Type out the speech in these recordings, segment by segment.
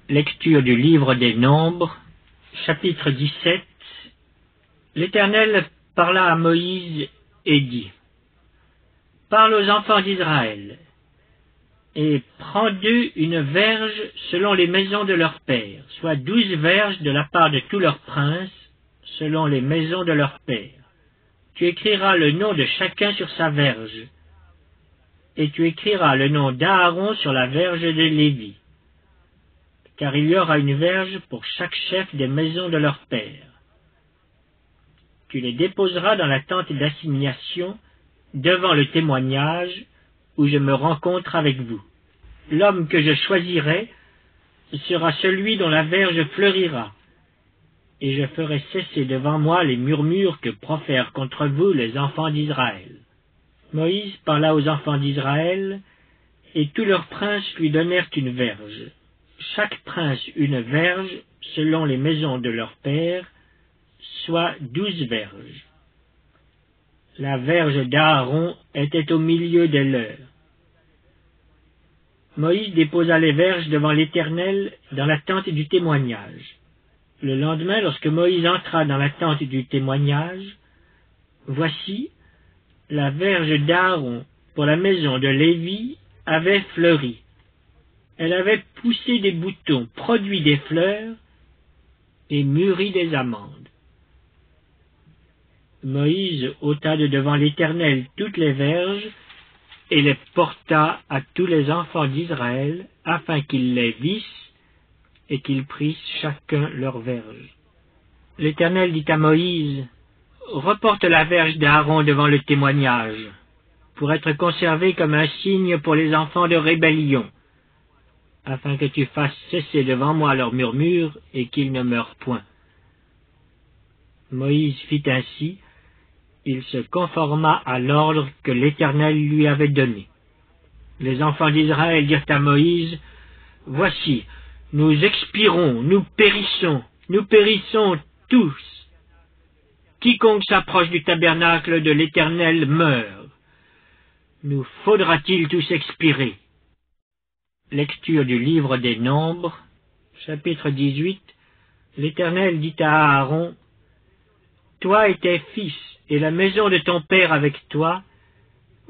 Lecture du livre des Nombres, chapitre 17. L'Éternel parla à Moïse et dit: Parle aux enfants d'Israël, et prends d'eux une verge selon les maisons de leurs pères, soit 12 verges de la part de tous leurs princes, selon les maisons de leurs pères. Tu écriras le nom de chacun sur sa verge, et tu écriras le nom d'Aaron sur la verge de Lévi, car il y aura une verge pour chaque chef des maisons de leur père. Tu les déposeras dans la tente d'assignation, devant le témoignage, où je me rencontre avec vous. L'homme que je choisirai sera celui dont la verge fleurira, et je ferai cesser devant moi les murmures que profèrent contre vous les enfants d'Israël. Moïse parla aux enfants d'Israël, et tous leurs princes lui donnèrent une verge. Chaque prince une verge, selon les maisons de leur père, soit 12 verges. La verge d'Aaron était au milieu des leurs. Moïse déposa les verges devant l'Éternel dans la tente du témoignage. Le lendemain, lorsque Moïse entra dans la tente du témoignage, voici, la verge d'Aaron pour la maison de Lévi avait fleuri. Elle avait poussé des boutons, produit des fleurs et mûri des amandes. Moïse ôta de devant l'Éternel toutes les verges et les porta à tous les enfants d'Israël, afin qu'ils les vissent et qu'ils prissent chacun leur verge. L'Éternel dit à Moïse: Reporte la verge d'Aaron devant le témoignage, pour être conservée comme un signe pour les enfants de rébellion, afin que tu fasses cesser devant moi leurs murmures et qu'ils ne meurent point. Moïse fit ainsi. Il se conforma à l'ordre que l'Éternel lui avait donné. Les enfants d'Israël dirent à Moïse: Voici, nous expirons, nous périssons tous. Quiconque s'approche du tabernacle de l'Éternel meurt. Nous faudra-t-il tous expirer? Lecture du livre des Nombres, chapitre 18. L'Éternel dit à Aaron: Toi et tes fils, et la maison de ton père avec toi,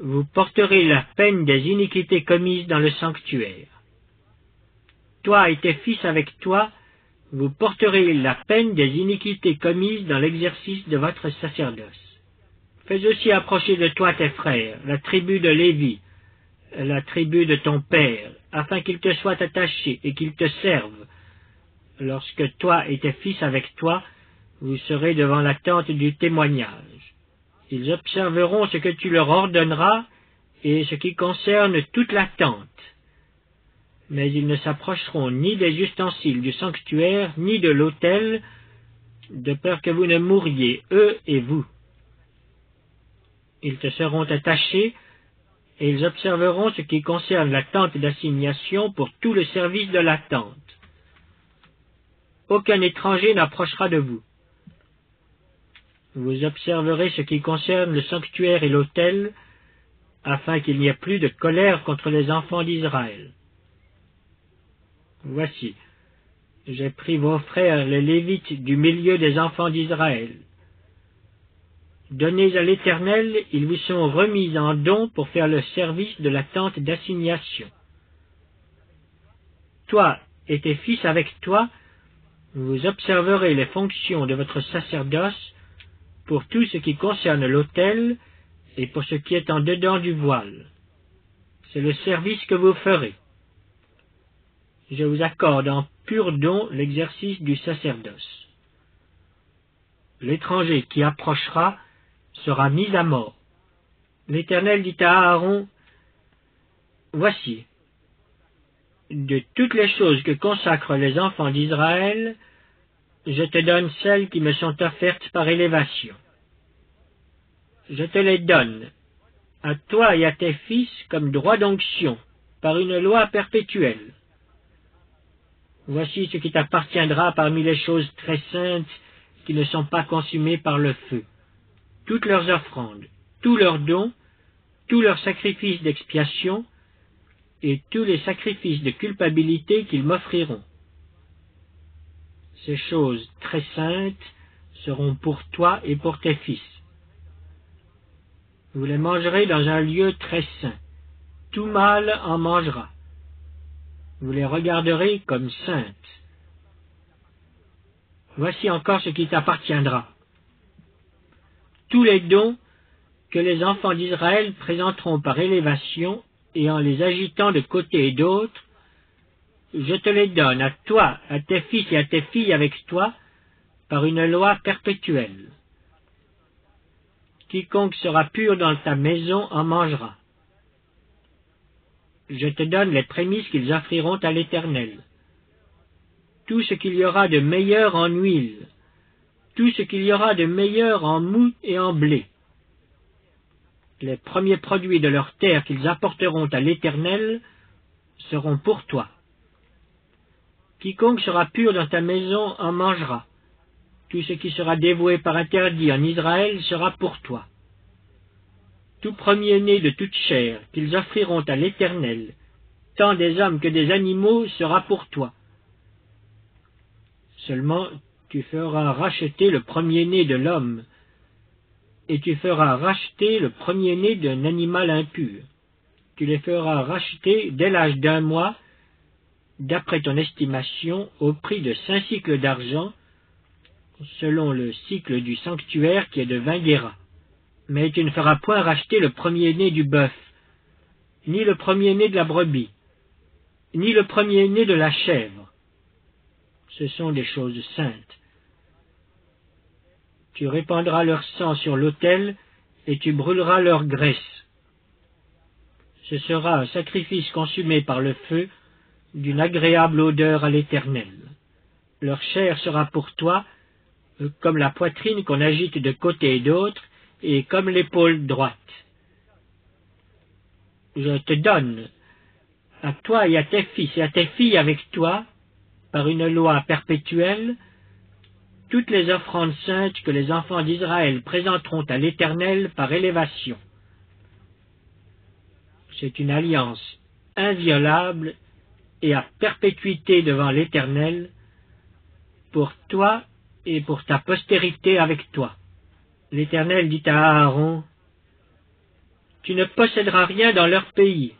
vous porterez la peine des iniquités commises dans le sanctuaire. Toi et tes fils avec toi, vous porterez la peine des iniquités commises dans l'exercice de votre sacerdoce. Fais aussi approcher de toi tes frères, la tribu de Lévi, la tribu de ton père, afin qu'ils te soient attachés et qu'ils te servent. Lorsque toi et tes fils avec toi, vous serez devant la tente du témoignage. Ils observeront ce que tu leur ordonneras et ce qui concerne toute la tente. Mais ils ne s'approcheront ni des ustensiles du sanctuaire, ni de l'autel, de peur que vous ne mouriez, eux et vous. Ils te seront attachés, et ils observeront ce qui concerne la tente d'assignation pour tout le service de la tente. Aucun étranger n'approchera de vous. Vous observerez ce qui concerne le sanctuaire et l'autel, afin qu'il n'y ait plus de colère contre les enfants d'Israël. Voici, j'ai pris vos frères les Lévites du milieu des enfants d'Israël. Donnés à l'Éternel, ils vous sont remis en don pour faire le service de la tente d'assignation. Toi et tes fils avec toi, vous observerez les fonctions de votre sacerdoce pour tout ce qui concerne l'autel et pour ce qui est en dedans du voile. C'est le service que vous ferez. Je vous accorde en pur don l'exercice du sacerdoce. L'étranger qui approchera sera mis à mort. L'Éternel dit à Aaron: Voici, de toutes les choses que consacrent les enfants d'Israël, je te donne celles qui me sont offertes par élévation. Je te les donne, à toi et à tes fils, comme droit d'onction, par une loi perpétuelle. Voici ce qui t'appartiendra parmi les choses très saintes qui ne sont pas consumées par le feu. Toutes leurs offrandes, tous leurs dons, tous leurs sacrifices d'expiation, et tous les sacrifices de culpabilité qu'ils m'offriront. Ces choses très saintes seront pour toi et pour tes fils. Vous les mangerez dans un lieu très saint. Tout mâle en mangera. Vous les regarderez comme saintes. Voici encore ce qui t'appartiendra. Tous les dons que les enfants d'Israël présenteront par élévation et en les agitant de côté et d'autre, je te les donne à toi, à tes fils et à tes filles avec toi, par une loi perpétuelle. Quiconque sera pur dans ta maison en mangera. Je te donne les prémices qu'ils offriront à l'Éternel. Tout ce qu'il y aura de meilleur en huile, tout ce qu'il y aura de meilleur en moût et en blé. Les premiers produits de leur terre qu'ils apporteront à l'Éternel seront pour toi. Quiconque sera pur dans ta maison en mangera. Tout ce qui sera dévoué par interdit en Israël sera pour toi. Tout premier-né de toute chair qu'ils offriront à l'Éternel, tant des hommes que des animaux, sera pour toi. Seulement tu feras racheter le premier-né de l'homme, et tu feras racheter le premier-né d'un animal impur. Tu les feras racheter dès l'âge d'1 mois, d'après ton estimation, au prix de 5 cycles d'argent, selon le cycle du sanctuaire qui est de 20 guéras. Mais tu ne feras point racheter le premier-né du bœuf, ni le premier-né de la brebis, ni le premier-né de la chèvre. Ce sont des choses saintes. Tu répandras leur sang sur l'autel, et tu brûleras leur graisse. Ce sera un sacrifice consumé par le feu, d'une agréable odeur à l'Éternel. Leur chair sera pour toi, comme la poitrine qu'on agite de côté et d'autre, et comme l'épaule droite. Je te donne, à toi et à tes fils et à tes filles avec toi, par une loi perpétuelle, toutes les offrandes saintes que les enfants d'Israël présenteront à l'Éternel par élévation. C'est une alliance inviolable et à perpétuité devant l'Éternel, pour toi et pour ta postérité avec toi. L'Éternel dit à Aaron, « Tu ne posséderas rien dans leur pays,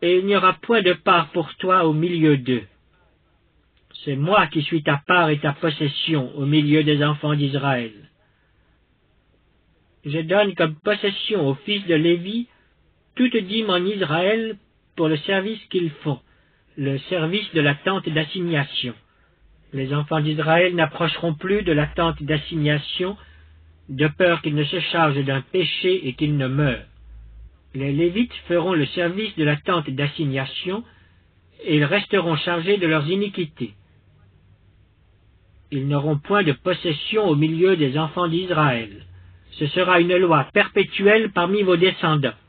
et il n'y aura point de part pour toi au milieu d'eux. C'est moi qui suis ta part et ta possession au milieu des enfants d'Israël. Je donne comme possession aux fils de Lévi toute dîme en Israël pour le service qu'ils font, le service de la tente d'assignation. Les enfants d'Israël n'approcheront plus de la tente d'assignation, de peur qu'ils ne se chargent d'un péché et qu'ils ne meurent. Les Lévites feront le service de la tente d'assignation, et ils resteront chargés de leurs iniquités. Ils n'auront point de possession au milieu des enfants d'Israël. Ce sera une loi perpétuelle parmi vos descendants.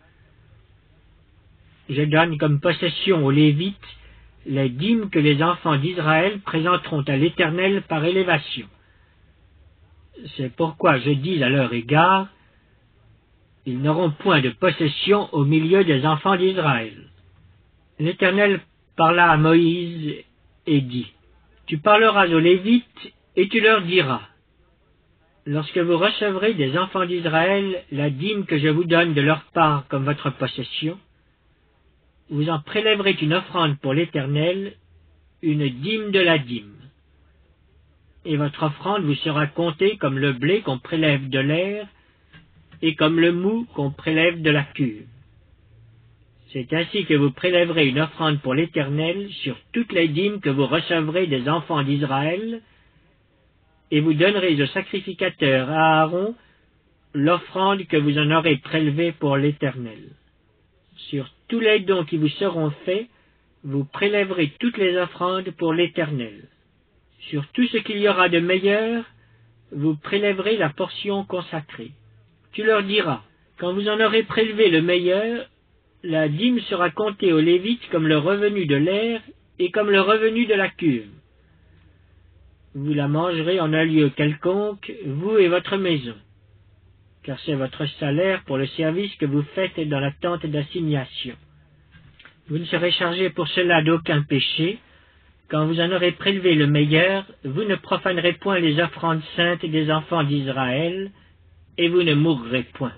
Je donne comme possession aux Lévites les dîmes que les enfants d'Israël présenteront à l'Éternel par élévation. C'est pourquoi je dis à leur égard, ils n'auront point de possession au milieu des enfants d'Israël. L'Éternel parla à Moïse et dit, « Tu parleras aux Lévites et tu leur diras, lorsque vous recevrez des enfants d'Israël la dîme que je vous donne de leur part comme votre possession, vous en prélèverez une offrande pour l'Éternel, une dîme de la dîme. Et votre offrande vous sera comptée comme le blé qu'on prélève de l'aire, et comme le moût qu'on prélève de la cuve. C'est ainsi que vous prélèverez une offrande pour l'Éternel sur toutes les dîmes que vous recevrez des enfants d'Israël, et vous donnerez au sacrificateur Aaron l'offrande que vous en aurez prélevée pour l'Éternel. Sur tous les dons qui vous seront faits, vous prélèverez toutes les offrandes pour l'Éternel. Sur tout ce qu'il y aura de meilleur, vous prélèverez la portion consacrée. Tu leur diras, quand vous en aurez prélevé le meilleur, la dîme sera comptée aux Lévites comme le revenu de l'aire et comme le revenu de la cuve. Vous la mangerez en un lieu quelconque, vous et votre maison, car c'est votre salaire pour le service que vous faites dans la tente d'assignation. Vous ne serez chargé pour cela d'aucun péché, Quand vous en aurez prélevé le meilleur, vous ne profanerez point les offrandes saintes des enfants d'Israël, et vous ne mourrez point.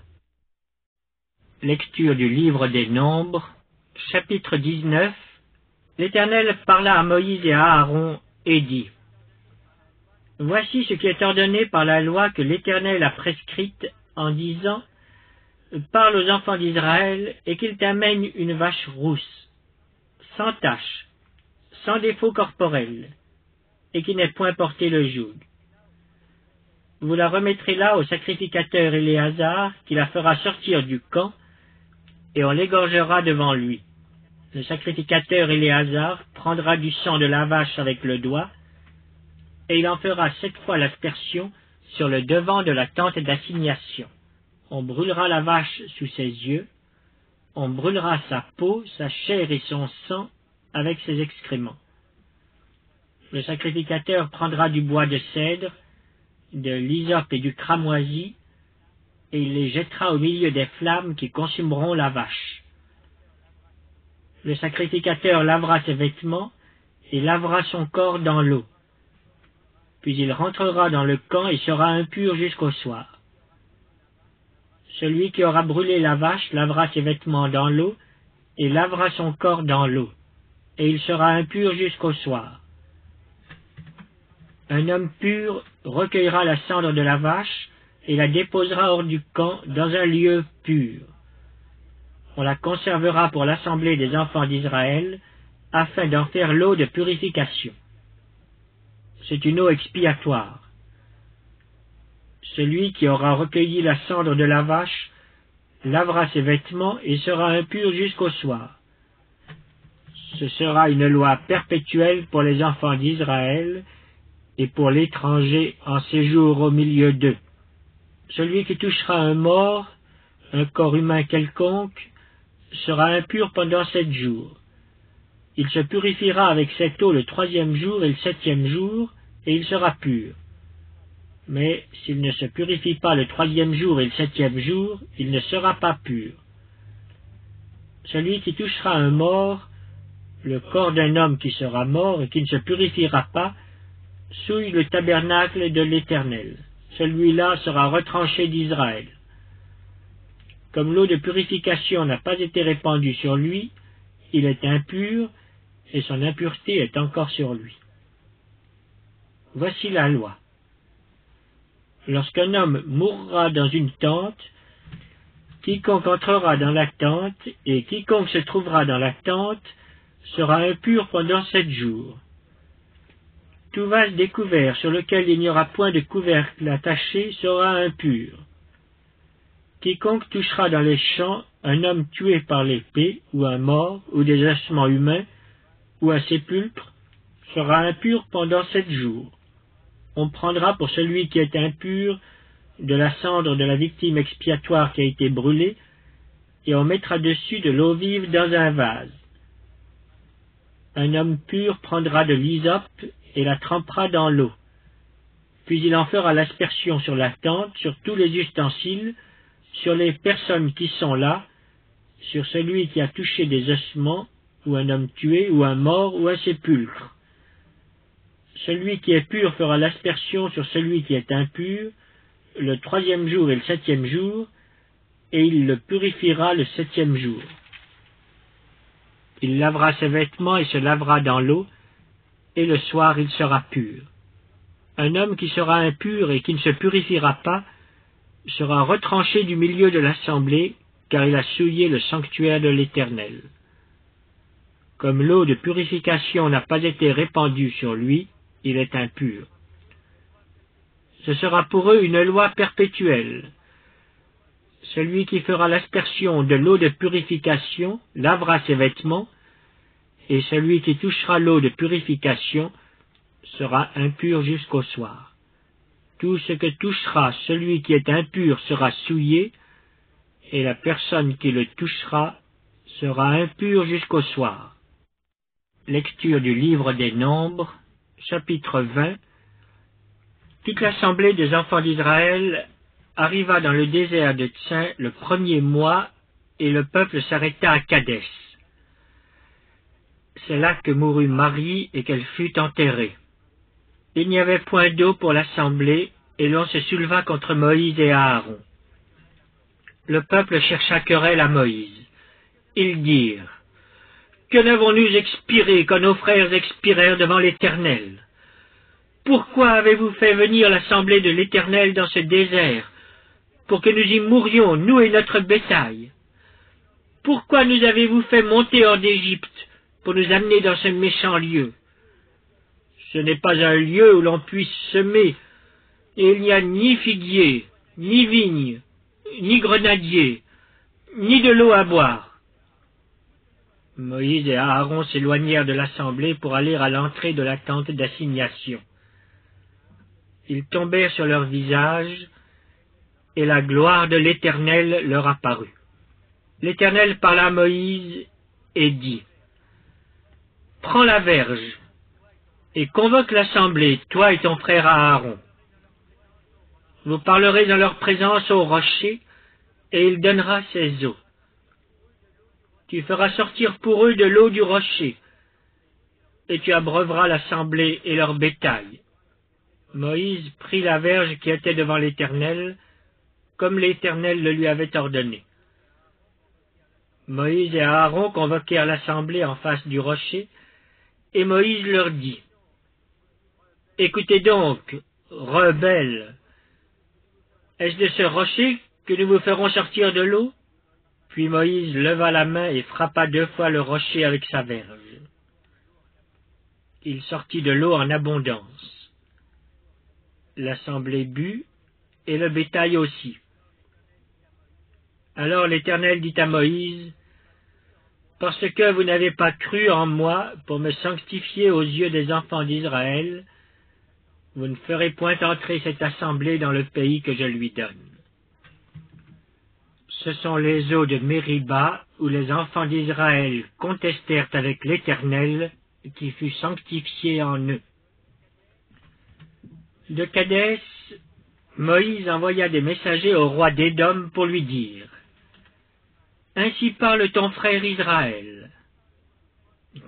Lecture du livre des Nombres, chapitre 19. L'Éternel parla à Moïse et à Aaron et dit: Voici ce qui est ordonné par la loi que l'Éternel a prescrite en disant: Parle aux enfants d'Israël et qu'ils t'amènent une vache rousse, sans tache, sans défaut corporel, et qui n'ait point porté le joug. Vous la remettrez là au sacrificateur Éléazar, qui la fera sortir du camp, et on l'égorgera devant lui. Le sacrificateur Éléazar prendra du sang de la vache avec le doigt, et il en fera 7 fois l'aspersion sur le devant de la tente d'assignation. On brûlera la vache sous ses yeux, on brûlera sa peau, sa chair et son sang avec ses excréments. Le sacrificateur prendra du bois de cèdre, de l'hysope et du cramoisi, et il les jettera au milieu des flammes qui consumeront la vache. Le sacrificateur lavera ses vêtements et lavera son corps dans l'eau. Puis il rentrera dans le camp et sera impur jusqu'au soir. Celui qui aura brûlé la vache lavera ses vêtements dans l'eau et lavera son corps dans l'eau, et il sera impur jusqu'au soir. Un homme pur recueillera la cendre de la vache et la déposera hors du camp dans un lieu pur. On la conservera pour l'assemblée des enfants d'Israël, afin d'en faire l'eau de purification. C'est une eau expiatoire. Celui qui aura recueilli la cendre de la vache lavera ses vêtements et sera impur jusqu'au soir. Ce sera une loi perpétuelle pour les enfants d'Israël et pour l'étranger en séjour au milieu d'eux. Celui qui touchera un mort, un corps humain quelconque, sera impur pendant 7 jours. Il se purifiera avec cette eau le 3e jour et le 7e jour, et il sera pur. Mais s'il ne se purifie pas le 3e jour et le 7e jour, il ne sera pas pur. Celui qui touchera un mort, le corps d'un homme qui sera mort et qui ne se purifiera pas, souille le tabernacle de l'Éternel. Celui-là sera retranché d'Israël. Comme l'eau de purification n'a pas été répandue sur lui, il est impur, et son impureté est encore sur lui. Voici la loi. Lorsqu'un homme mourra dans une tente, quiconque entrera dans la tente et quiconque se trouvera dans la tente sera impur pendant 7 jours. Tout vase découvert sur lequel il n'y aura point de couvercle attaché sera impur. Quiconque touchera dans les champs un homme tué par l'épée, ou un mort, ou des ossements humains, ou un sépulcre, sera impur pendant 7 jours. On prendra pour celui qui est impur de la cendre de la victime expiatoire qui a été brûlée, et on mettra dessus de l'eau vive dans un vase. Un homme pur prendra de l'hysope et la trempera dans l'eau. Puis il en fera l'aspersion sur la tente, sur tous les ustensiles, sur les personnes qui sont là, sur celui qui a touché des ossements, ou un homme tué, ou un mort, ou un sépulcre. Celui qui est pur fera l'aspersion sur celui qui est impur, le 3e jour et le 7e jour, et il le purifiera le 7e jour. Il lavera ses vêtements et se lavera dans l'eau, et le soir il sera pur. Un homme qui sera impur et qui ne se purifiera pas sera retranché du milieu de l'assemblée, car il a souillé le sanctuaire de l'Éternel. Comme l'eau de purification n'a pas été répandue sur lui, il est impur. Ce sera pour eux une loi perpétuelle. Celui qui fera l'aspersion de l'eau de purification lavera ses vêtements, et celui qui touchera l'eau de purification sera impur jusqu'au soir. Tout ce que touchera celui qui est impur sera souillé, et la personne qui le touchera sera impure jusqu'au soir. Lecture du livre des Nombres, chapitre 20. Toute l'assemblée des enfants d'Israël arriva dans le désert de Tsin le 1er mois, et le peuple s'arrêta à Kadès. C'est là que mourut Marie et qu'elle fut enterrée. Il n'y avait point d'eau pour l'assemblée, et l'on se souleva contre Moïse et Aaron. Le peuple chercha querelle à Moïse. Ils dirent: Que n'avons-nous expiré quand nos frères expirèrent devant l'Éternel? Pourquoi avez-vous fait venir l'assemblée de l'Éternel dans ce désert, pour que nous y mourions, nous et notre bétail? Pourquoi nous avez-vous fait monter hors d'Égypte, pour nous amener dans ce méchant lieu? Ce n'est pas un lieu où l'on puisse semer, et il n'y a ni figuier, ni vigne, ni grenadier, ni de l'eau à boire. Moïse et Aaron s'éloignèrent de l'assemblée pour aller à l'entrée de la tente d'assignation. Ils tombèrent sur leur visage, et la gloire de l'Éternel leur apparut. L'Éternel parla à Moïse et dit: Prends la verge, et convoque l'assemblée, toi et ton frère Aaron. Vous parlerez en leur présence au rocher, et il donnera ses eaux. Tu feras sortir pour eux de l'eau du rocher, et tu abreuveras l'assemblée et leur bétail. Moïse prit la verge qui était devant l'Éternel, comme l'Éternel le lui avait ordonné. Moïse et Aaron convoquèrent l'assemblée en face du rocher, et Moïse leur dit: Écoutez donc, rebelles, est-ce de ce rocher que nous vous ferons sortir de l'eau? Puis Moïse leva la main et frappa 2 fois le rocher avec sa verge. Il sortit de l'eau en abondance. L'assemblée but, et le bétail aussi. Alors l'Éternel dit à Moïse: Parce que vous n'avez pas cru en moi pour me sanctifier aux yeux des enfants d'Israël, vous ne ferez point entrer cette assemblée dans le pays que je lui donne. Ce sont les eaux de Mériba où les enfants d'Israël contestèrent avec l'Éternel qui fut sanctifié en eux. De Kadès, Moïse envoya des messagers au roi d'Édom pour lui dire: Ainsi parle ton frère Israël.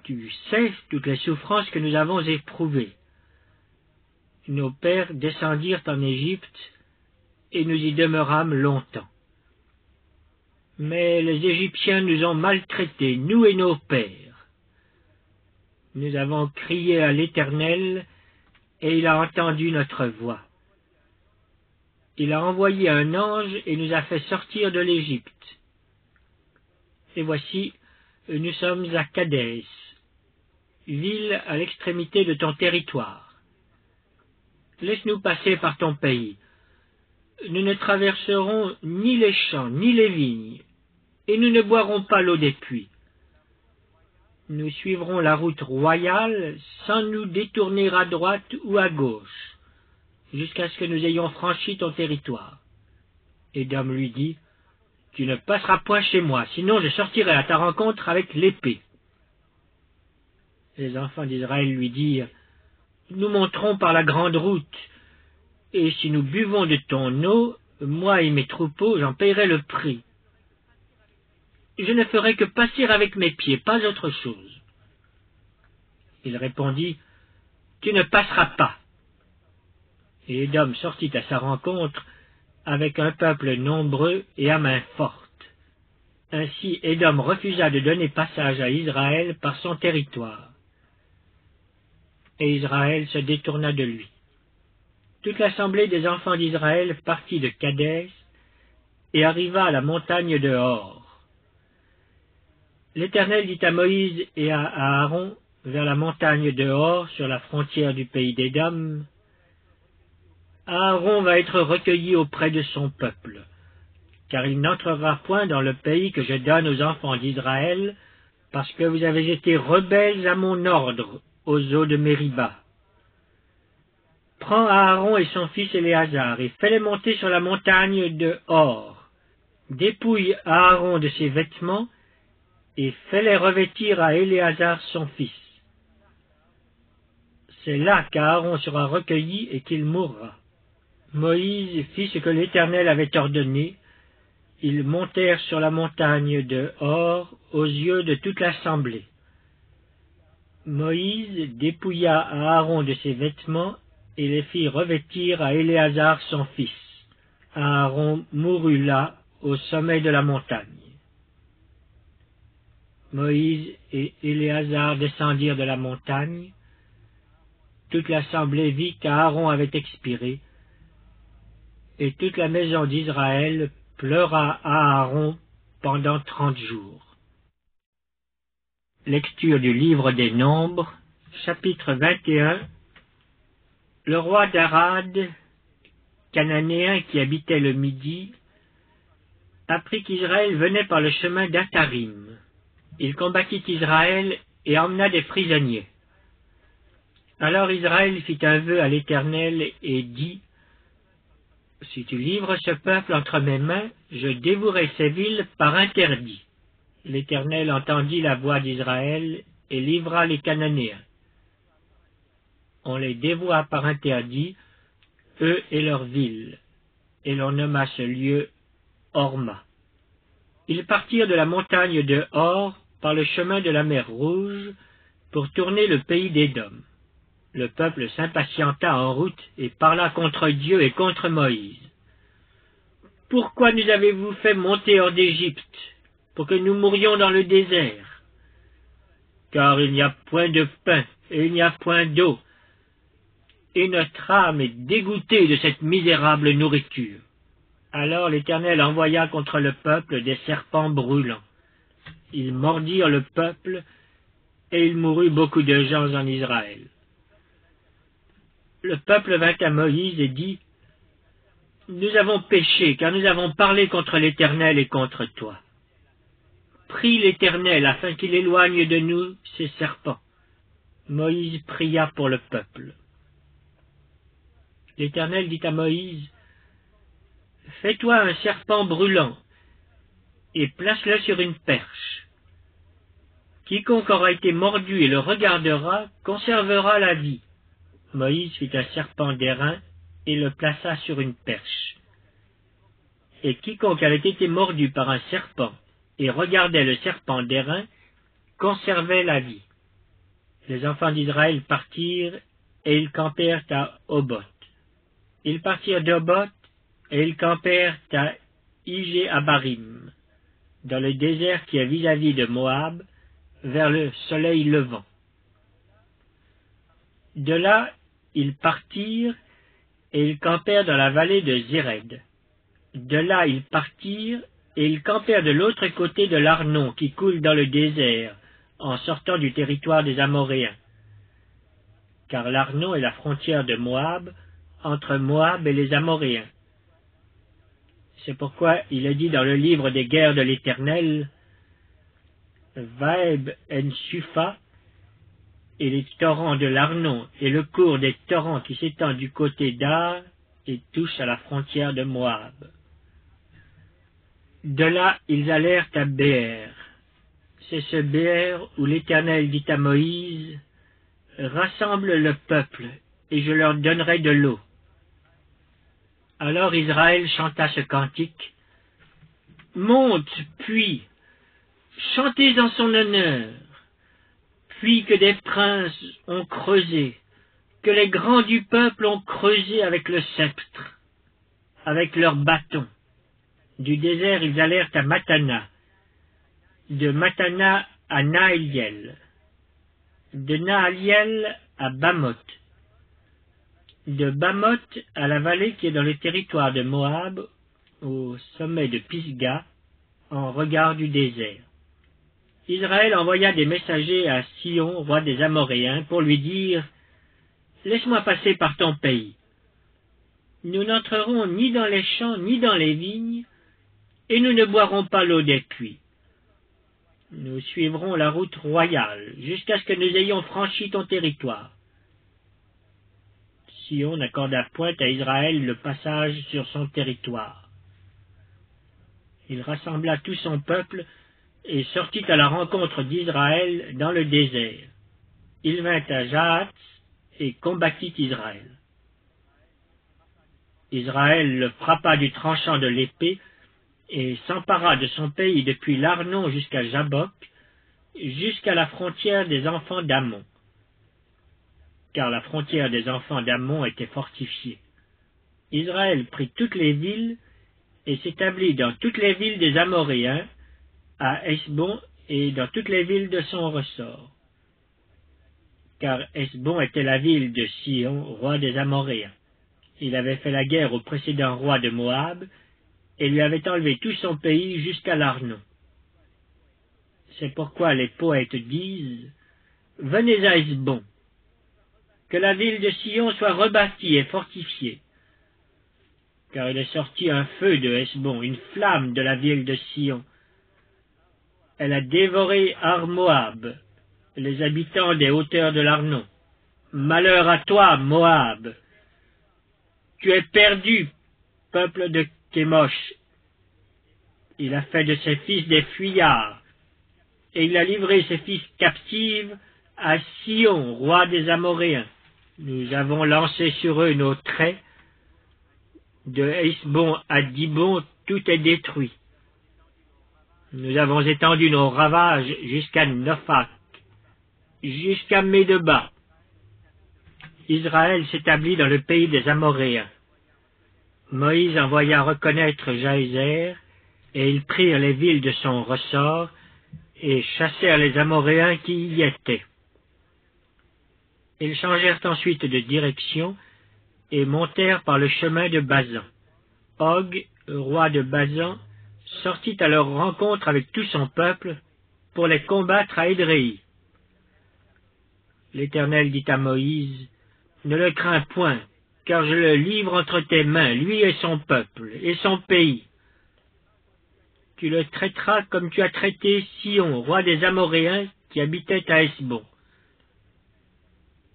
Tu sais toutes les souffrances que nous avons éprouvées. Nos pères descendirent en Égypte, et nous y demeurâmes longtemps. Mais les Égyptiens nous ont maltraités, nous et nos pères. Nous avons crié à l'Éternel, et il a entendu notre voix. Il a envoyé un ange et nous a fait sortir de l'Égypte. Et voici, nous sommes à Kadès, ville à l'extrémité de ton territoire. Laisse-nous passer par ton pays. Nous ne traverserons ni les champs, ni les vignes, et nous ne boirons pas l'eau des puits. Nous suivrons la route royale sans nous détourner à droite ou à gauche, jusqu'à ce que nous ayons franchi ton territoire. Édom lui dit: Tu ne passeras point chez moi, sinon je sortirai à ta rencontre avec l'épée. Les enfants d'Israël lui dirent: Nous monterons par la grande route, et si nous buvons de ton eau, moi et mes troupeaux, j'en paierai le prix. Je ne ferai que passer avec mes pieds, pas autre chose. Il répondit: Tu ne passeras pas. Et Édom sortit à sa rencontre avec un peuple nombreux et à main forte. Ainsi Édom refusa de donner passage à Israël par son territoire. Et Israël se détourna de lui. Toute l'assemblée des enfants d'Israël partit de Kadès et arriva à la montagne de Hor. L'Éternel dit à Moïse et à Aaron, vers la montagne de Hor, sur la frontière du pays d'Édom: Aaron va être recueilli auprès de son peuple, car il n'entrera point dans le pays que je donne aux enfants d'Israël, parce que vous avez été rebelles à mon ordre, aux eaux de Mériba. Prends Aaron et son fils Éléazar, et fais-les monter sur la montagne de Hor. Dépouille Aaron de ses vêtements, et fais-les revêtir à Éléazar son fils. C'est là qu'Aaron sera recueilli et qu'il mourra. Moïse fit ce que l'Éternel avait ordonné. Ils montèrent sur la montagne de Hor aux yeux de toute l'assemblée. Moïse dépouilla Aaron de ses vêtements et les fit revêtir à Éléazar son fils. Aaron mourut là, au sommet de la montagne. Moïse et Éléazar descendirent de la montagne. Toute l'assemblée vit qu'Aaron avait expiré, et toute la maison d'Israël pleura à Aaron pendant 30 jours. Lecture du livre des Nombres, chapitre 21. Le roi d'Arad, cananéen qui habitait le Midi, apprit qu'Israël venait par le chemin d'Atarim. Il combattit Israël et emmena des prisonniers. Alors Israël fit un vœu à l'Éternel et dit, « Si tu livres ce peuple entre mes mains, je dévouerai ces villes par interdit. » L'Éternel entendit la voix d'Israël et livra les Cananéens. On les dévoua par interdit, eux et leurs villes, et l'on nomma ce lieu Horma. Ils partirent de la montagne de Hor par le chemin de la mer Rouge pour tourner le pays d'Édom. Le peuple s'impatienta en route et parla contre Dieu et contre Moïse. « Pourquoi nous avez-vous fait monter hors d'Égypte, pour que nous mourions dans le désert? Car il n'y a point de pain et il n'y a point d'eau, et notre âme est dégoûtée de cette misérable nourriture. » Alors l'Éternel envoya contre le peuple des serpents brûlants. Ils mordirent le peuple, et il mourut beaucoup de gens en Israël. Le peuple vint à Moïse et dit, « Nous avons péché, car nous avons parlé contre l'Éternel et contre toi. Prie l'Éternel afin qu'il éloigne de nous ces serpents. » Moïse pria pour le peuple. L'Éternel dit à Moïse, « Fais-toi un serpent brûlant, et place-le sur une perche. Quiconque aura été mordu et le regardera conservera la vie. » Moïse fit un serpent d'airain et le plaça sur une perche. Et quiconque avait été mordu par un serpent et regardait le serpent d'airain conservait la vie. Les enfants d'Israël partirent et ils campèrent à Oboth. Ils partirent d'Oboth et ils campèrent à Ijé-Abarim, dans le désert qui est vis-à-vis de Moab, vers le soleil levant. De là, ils partirent et ils campèrent dans la vallée de Zéred. De là, ils partirent et ils campèrent de l'autre côté de l'Arnon qui coule dans le désert, en sortant du territoire des Amoréens. Car l'Arnon est la frontière de Moab, entre Moab et les Amoréens. C'est pourquoi il est dit dans le livre des guerres de l'Éternel, Vaeb en Supha, et les torrents de l'Arnon, et le cours des torrents qui s'étend du côté d'Ar et touche à la frontière de Moab. De là, ils allèrent à Béer. C'est ce Béer où l'Éternel dit à Moïse, « Rassemble le peuple, et je leur donnerai de l'eau. » Alors Israël chanta ce cantique, « Monte, puis, chantez en son honneur, puis que des princes ont creusé, que les grands du peuple ont creusé avec le sceptre, avec leurs bâtons. Du désert ils allèrent à Matana, de Matana à Naaliel, de Naaliel à Bamoth, de Bamoth à la vallée qui est dans le territoire de Moab, au sommet de Pisga, en regard du désert. Israël envoya des messagers à Sion, roi des Amoréens, pour lui dire « Laisse-moi passer par ton pays. Nous n'entrerons ni dans les champs ni dans les vignes, et nous ne boirons pas l'eau des puits. Nous suivrons la route royale, jusqu'à ce que nous ayons franchi ton territoire. » Sion n'accorda point à Israël le passage sur son territoire. Il rassembla tout son peuple, et sortit à la rencontre d'Israël dans le désert. Il vint à Jahatz et combattit Israël. Israël le frappa du tranchant de l'épée et s'empara de son pays depuis l'Arnon jusqu'à Jabbok, jusqu'à la frontière des enfants d'Ammon. car la frontière des enfants d'Ammon était fortifiée. Israël prit toutes les villes et s'établit dans toutes les villes des Amoréens, à Hesbon et dans toutes les villes de son ressort. Car Hesbon était la ville de Sihon, roi des Amoréens. Il avait fait la guerre au précédent roi de Moab, et lui avait enlevé tout son pays jusqu'à l'Arnon. C'est pourquoi les poètes disent « Venez à Hesbon, que la ville de Sion soit rebâtie et fortifiée. » Car il est sorti un feu de Hesbon, une flamme de la ville de Sion. Elle a dévoré Ar-Moab, les habitants des hauteurs de l'Arnon. Malheur à toi, Moab! Tu es perdu, peuple de Kémosh. Il a fait de ses fils des fuyards, et il a livré ses fils captifs à Sion, roi des Amoréens. Nous avons lancé sur eux nos traits. De Hesbon à Dibon, tout est détruit. Nous avons étendu nos ravages jusqu'à Nophak, jusqu'à Médeba. Israël s'établit dans le pays des Amoréens. Moïse envoya reconnaître Jaézer, et ils prirent les villes de son ressort, et chassèrent les Amoréens qui y étaient. Ils changèrent ensuite de direction, et montèrent par le chemin de Bazan. Og, roi de Bazan, sortit à leur rencontre avec tout son peuple, pour les combattre à Édréi. L'Éternel dit à Moïse, « Ne le crains point, car je le livre entre tes mains, lui et son peuple, et son pays. Tu le traiteras comme tu as traité Sion, roi des Amoréens, qui habitait à Hesbon. »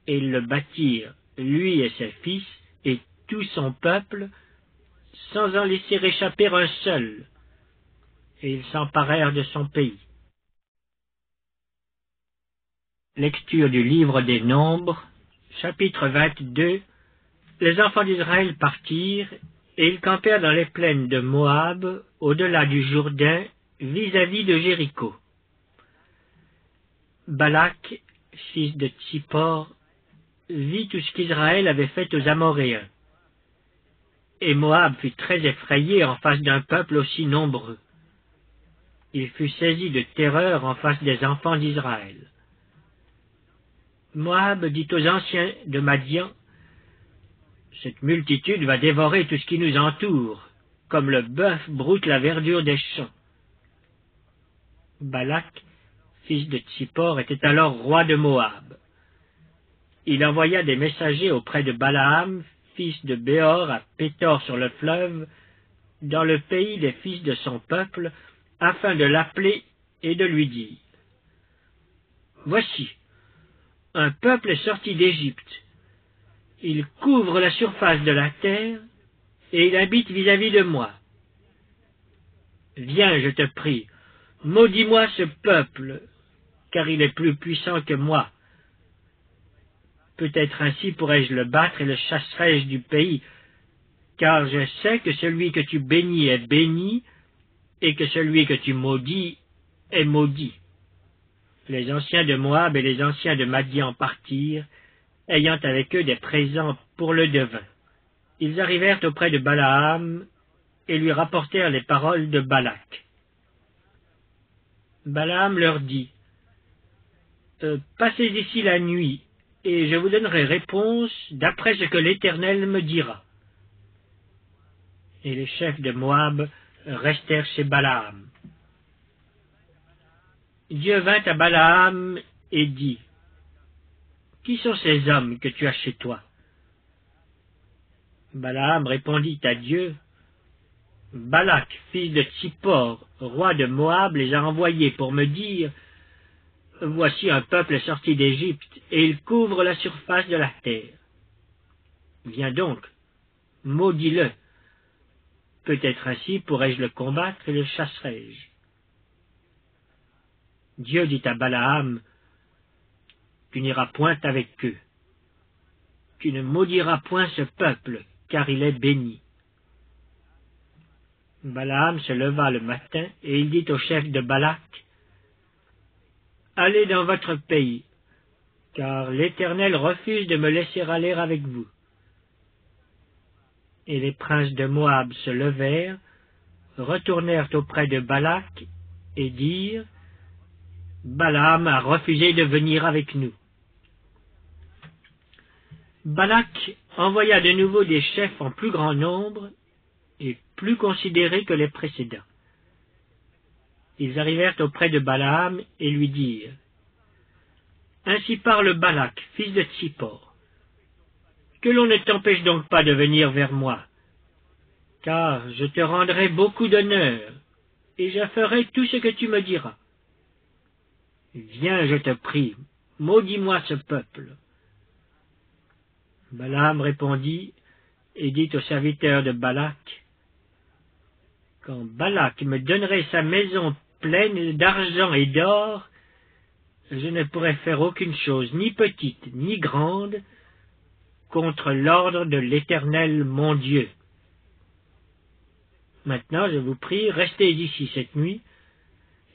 Et ils le bâtirent, lui et ses fils, et tout son peuple, sans en laisser échapper un seul, et ils s'emparèrent de son pays. Lecture du livre des Nombres, chapitre 22. Les enfants d'Israël partirent, et ils campèrent dans les plaines de Moab, au-delà du Jourdain, vis-à-vis de Jéricho. Balak, fils de Tsippor, vit tout ce qu'Israël avait fait aux Amoréens. Et Moab fut très effrayé en face d'un peuple aussi nombreux. Il fut saisi de terreur en face des enfants d'Israël. Moab dit aux anciens de Madian, « Cette multitude va dévorer tout ce qui nous entoure, comme le bœuf broute la verdure des champs. » Balak, fils de Tsippor, était alors roi de Moab. Il envoya des messagers auprès de Balaam, fils de Béor, à Pétor sur le fleuve, dans le pays des fils de son peuple, afin de l'appeler et de lui dire, « Voici, un peuple est sorti d'Égypte. Il couvre la surface de la terre, et il habite vis-à-vis de moi. Viens, je te prie, maudis-moi ce peuple, car il est plus puissant que moi. Peut-être ainsi pourrais-je le battre et le chasserai-je du pays, car je sais que celui que tu bénis est béni, et que celui que tu maudis est maudit. » Les anciens de Moab et les anciens de Madian partirent, ayant avec eux des présents pour le devin. Ils arrivèrent auprès de Balaam et lui rapportèrent les paroles de Balak. Balaam leur dit, « Passez ici la nuit, et je vous donnerai réponse d'après ce que l'Éternel me dira. » Et les chefs de Moab restèrent chez Balaam. Dieu vint à Balaam et dit, « Qui sont ces hommes que tu as chez toi ?» Balaam répondit à Dieu, « Balak, fils de Tsippor, roi de Moab, les a envoyés pour me dire, « Voici un peuple sorti d'Égypte, et il couvre la surface de la terre. Viens donc, maudis-le. Peut-être ainsi pourrais-je le combattre et le chasserai-je. » Dieu dit à Balaam, « Tu n'iras point avec eux. Tu ne maudiras point ce peuple, car il est béni. » Balaam se leva le matin, et il dit au chef de Balak, « Allez dans votre pays, car l'Éternel refuse de me laisser aller avec vous. » Et les princes de Moab se levèrent, retournèrent auprès de Balak et dirent, « Balaam a refusé de venir avec nous. » Balak envoya de nouveau des chefs en plus grand nombre et plus considérés que les précédents. Ils arrivèrent auprès de Balaam et lui dirent, « Ainsi parle Balak, fils de Tsippor. Que l'on ne t'empêche donc pas de venir vers moi, car je te rendrai beaucoup d'honneur, et je ferai tout ce que tu me diras. Viens, je te prie, maudis-moi ce peuple. » Balaam répondit et dit aux serviteurs de Balak, « Quand Balak me donnerait sa maison pleine d'argent et d'or, je ne pourrais faire aucune chose, ni petite, ni grande, contre l'ordre de l'Éternel mon Dieu. Maintenant, je vous prie, restez ici cette nuit,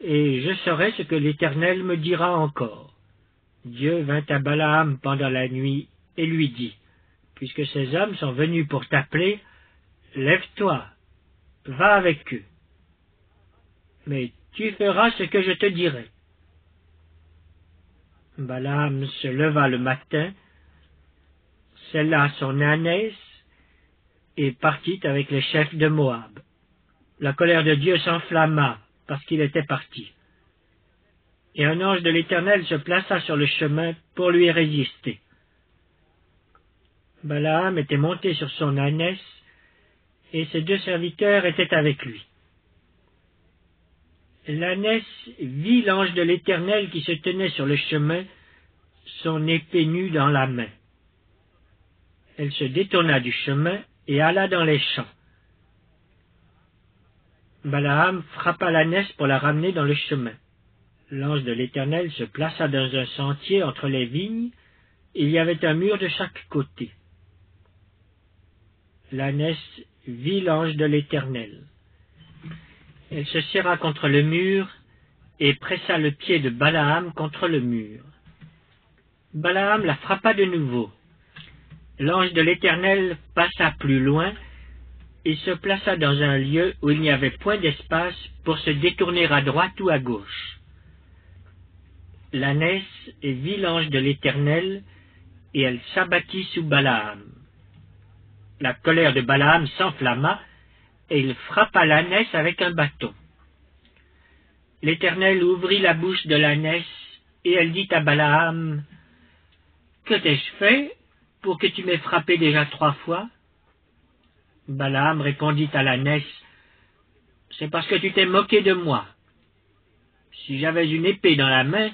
et je saurai ce que l'Éternel me dira encore. » Dieu vint à Balaam pendant la nuit et lui dit, « Puisque ces hommes sont venus pour t'appeler, lève-toi, va avec eux. Mais tu feras ce que je te dirai. » Balaam se leva le matin, sella son ânesse et partit avec les chefs de Moab. La colère de Dieu s'enflamma parce qu'il était parti. Et un ange de l'Éternel se plaça sur le chemin pour lui résister. Balaam était monté sur son ânesse, et ses 2 serviteurs étaient avec lui. L'ânesse vit l'ange de l'Éternel qui se tenait sur le chemin, son épée nue dans la main. Elle se détourna du chemin et alla dans les champs. Balaam frappa l'ânesse pour la ramener dans le chemin. L'ange de l'Éternel se plaça dans un sentier entre les vignes, et il y avait un mur de chaque côté. L'ânesse vit l'ange de l'Éternel. Elle se serra contre le mur et pressa le pied de Balaam contre le mur. Balaam la frappa de nouveau. L'ange de l'Éternel passa plus loin et se plaça dans un lieu où il n'y avait point d'espace pour se détourner à droite ou à gauche. L'ânesse vit l'ange de l'Éternel, et elle s'abattit sous Balaam. La colère de Balaam s'enflamma, et il frappa l'ânesse avec un bâton. L'Éternel ouvrit la bouche de l'ânesse, et elle dit à Balaam, « Que t'ai-je fait pour que tu m'aies frappé déjà 3 fois ?» Balaam répondit à l'ânesse, « C'est parce que tu t'es moqué de moi. Si j'avais une épée dans la main,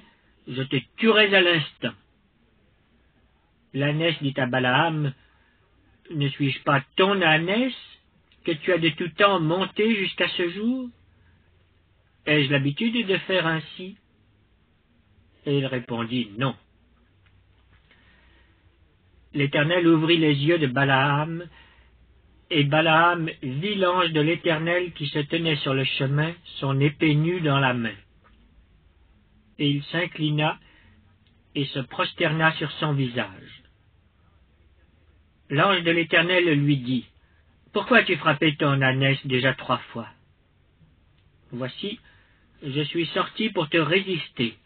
je te tuerais à l'instant. » L'ânesse dit à Balaam, « Ne suis-je pas ton ânesse que tu as de tout temps monté jusqu'à ce jour? Ai-je l'habitude de faire ainsi? » Et il répondit, « Non. » L'Éternel ouvrit les yeux de Balaam, et Balaam vit l'ange de l'Éternel qui se tenait sur le chemin, son épée nue dans la main. Et il s'inclina et se prosterna sur son visage. L'ange de l'Éternel lui dit, « Pourquoi as-tu frappé ton ânesse déjà 3 fois? Voici, je suis sorti pour te résister,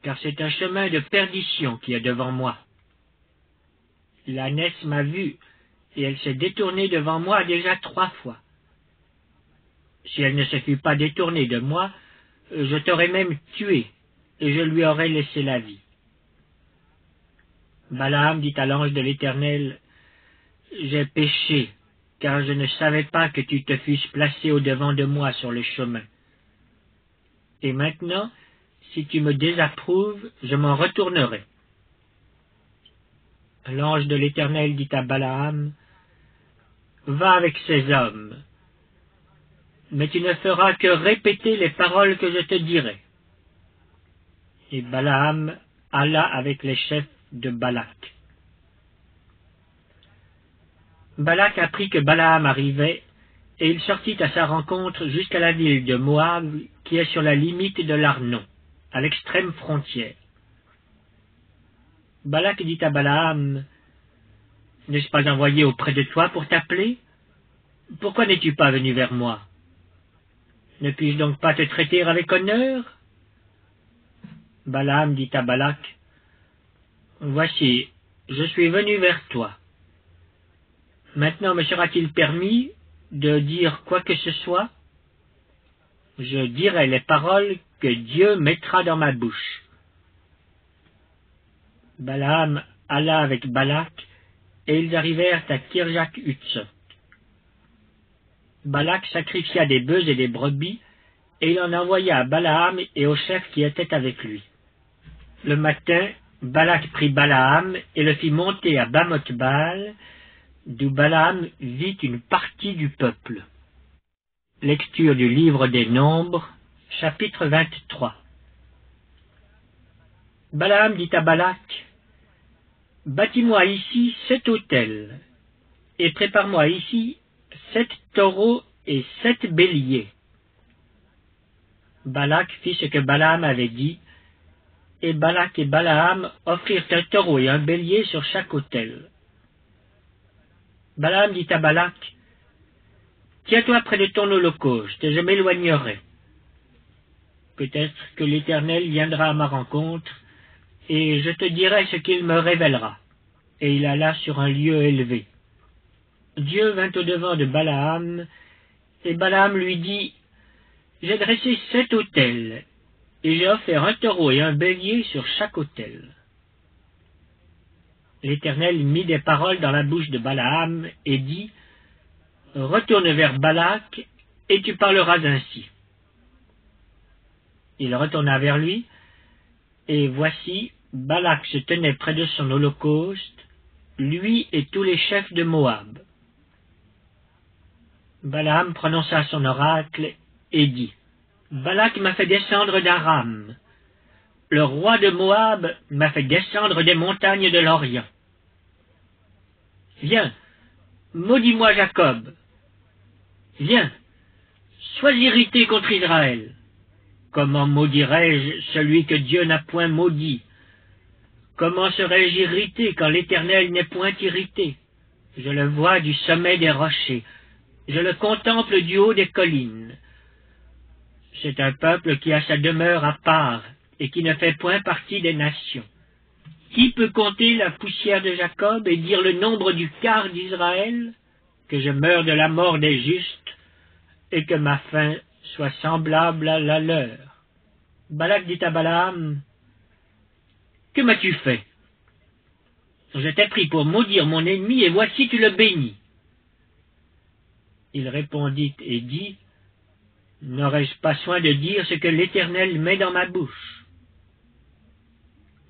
car c'est un chemin de perdition qui est devant moi. L'ânesse m'a vu, et elle s'est détournée devant moi déjà 3 fois. Si elle ne se fût pas détournée de moi, je t'aurais même tué, et je lui aurais laissé la vie. » Balaam dit à l'ange de l'Éternel, « J'ai péché, car je ne savais pas que tu te fusses placé au-devant de moi sur le chemin. Et maintenant, si tu me désapprouves, je m'en retournerai. » L'ange de l'Éternel dit à Balaam, « Va avec ces hommes, mais tu ne feras que répéter les paroles que je te dirai. » Et Balaam alla avec les chefs de Balak. Balak apprit que Balaam arrivait, et il sortit à sa rencontre jusqu'à la ville de Moab, qui est sur la limite de l'Arnon, à l'extrême frontière. Balak dit à Balaam, « N'ai-je pas envoyé auprès de toi pour t'appeler? Pourquoi n'es-tu pas venu vers moi? Ne puis-je donc pas te traiter avec honneur? » Balaam dit à Balak, « Voici, je suis venu vers toi. Maintenant me sera-t-il permis de dire quoi que ce soit? Je dirai les paroles que Dieu mettra dans ma bouche. » Balaam alla avec Balak, et ils arrivèrent à Kirjath-Hutsot. Balak sacrifia des bœufs et des brebis, et il en envoya à Balaam et aux chefs qui étaient avec lui. Le matin, Balak prit Balaam et le fit monter à Bamoth-Baal, d'où Balaam vit une partie du peuple. Lecture du livre des Nombres, chapitre 23. Balaam dit à Balak, « Bâtis-moi ici 7 autels, et prépare-moi ici 7 taureaux et 7 béliers. » Balak fit ce que Balaam avait dit, et Balak et Balaam offrirent un taureau et un bélier sur chaque autel. Balaam dit à Balak, « Tiens-toi près de ton holocauste, et je m'éloignerai. Peut-être que l'Éternel viendra à ma rencontre, et je te dirai ce qu'il me révélera. » Et il alla sur un lieu élevé. Dieu vint au-devant de Balaam, et Balaam lui dit, « J'ai dressé 7 autels, et j'ai offert un taureau et un bélier sur chaque autel. » L'Éternel mit des paroles dans la bouche de Balaam, et dit, « Retourne vers Balak, et tu parleras ainsi. » Il retourna vers lui, et voici, Balak se tenait près de son holocauste, lui et tous les chefs de Moab. Balaam prononça son oracle et dit, « Balak m'a fait descendre d'Aram. Le roi de Moab m'a fait descendre des montagnes de l'Orient. Viens, maudis-moi Jacob. Viens, sois irrité contre Israël. Comment maudirais-je celui que Dieu n'a point maudit? Comment serais-je irrité quand l'Éternel n'est point irrité? Je le vois du sommet des rochers, je le contemple du haut des collines. C'est un peuple qui a sa demeure à part et qui ne fait point partie des nations. Qui peut compter la poussière de Jacob et dire le nombre du quart d'Israël? Que je meure de la mort des justes et que ma fin soit semblable à la leur. » Balak dit à Balaam, « Que m'as-tu fait? Je t'ai pris pour maudire mon ennemi, et voici tu le bénis. » Il répondit et dit, « N'aurais-je pas soin de dire ce que l'Éternel met dans ma bouche? »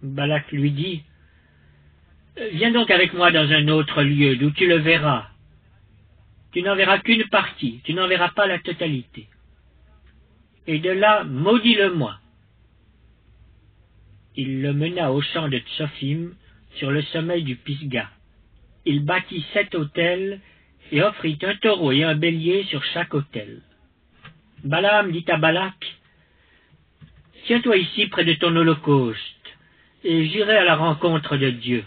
Balak lui dit, « Viens donc avec moi dans un autre lieu, d'où tu le verras. Tu n'en verras qu'une partie, tu n'en verras pas la totalité. Et de là, maudis-le-moi. » Il le mena au champ de Tsophim, sur le sommet du Pisga. Il bâtit 7 autels, et offrit un taureau et un bélier sur chaque autel. Balaam dit à Balak, « Tiens-toi ici près de ton holocauste, et j'irai à la rencontre de Dieu. »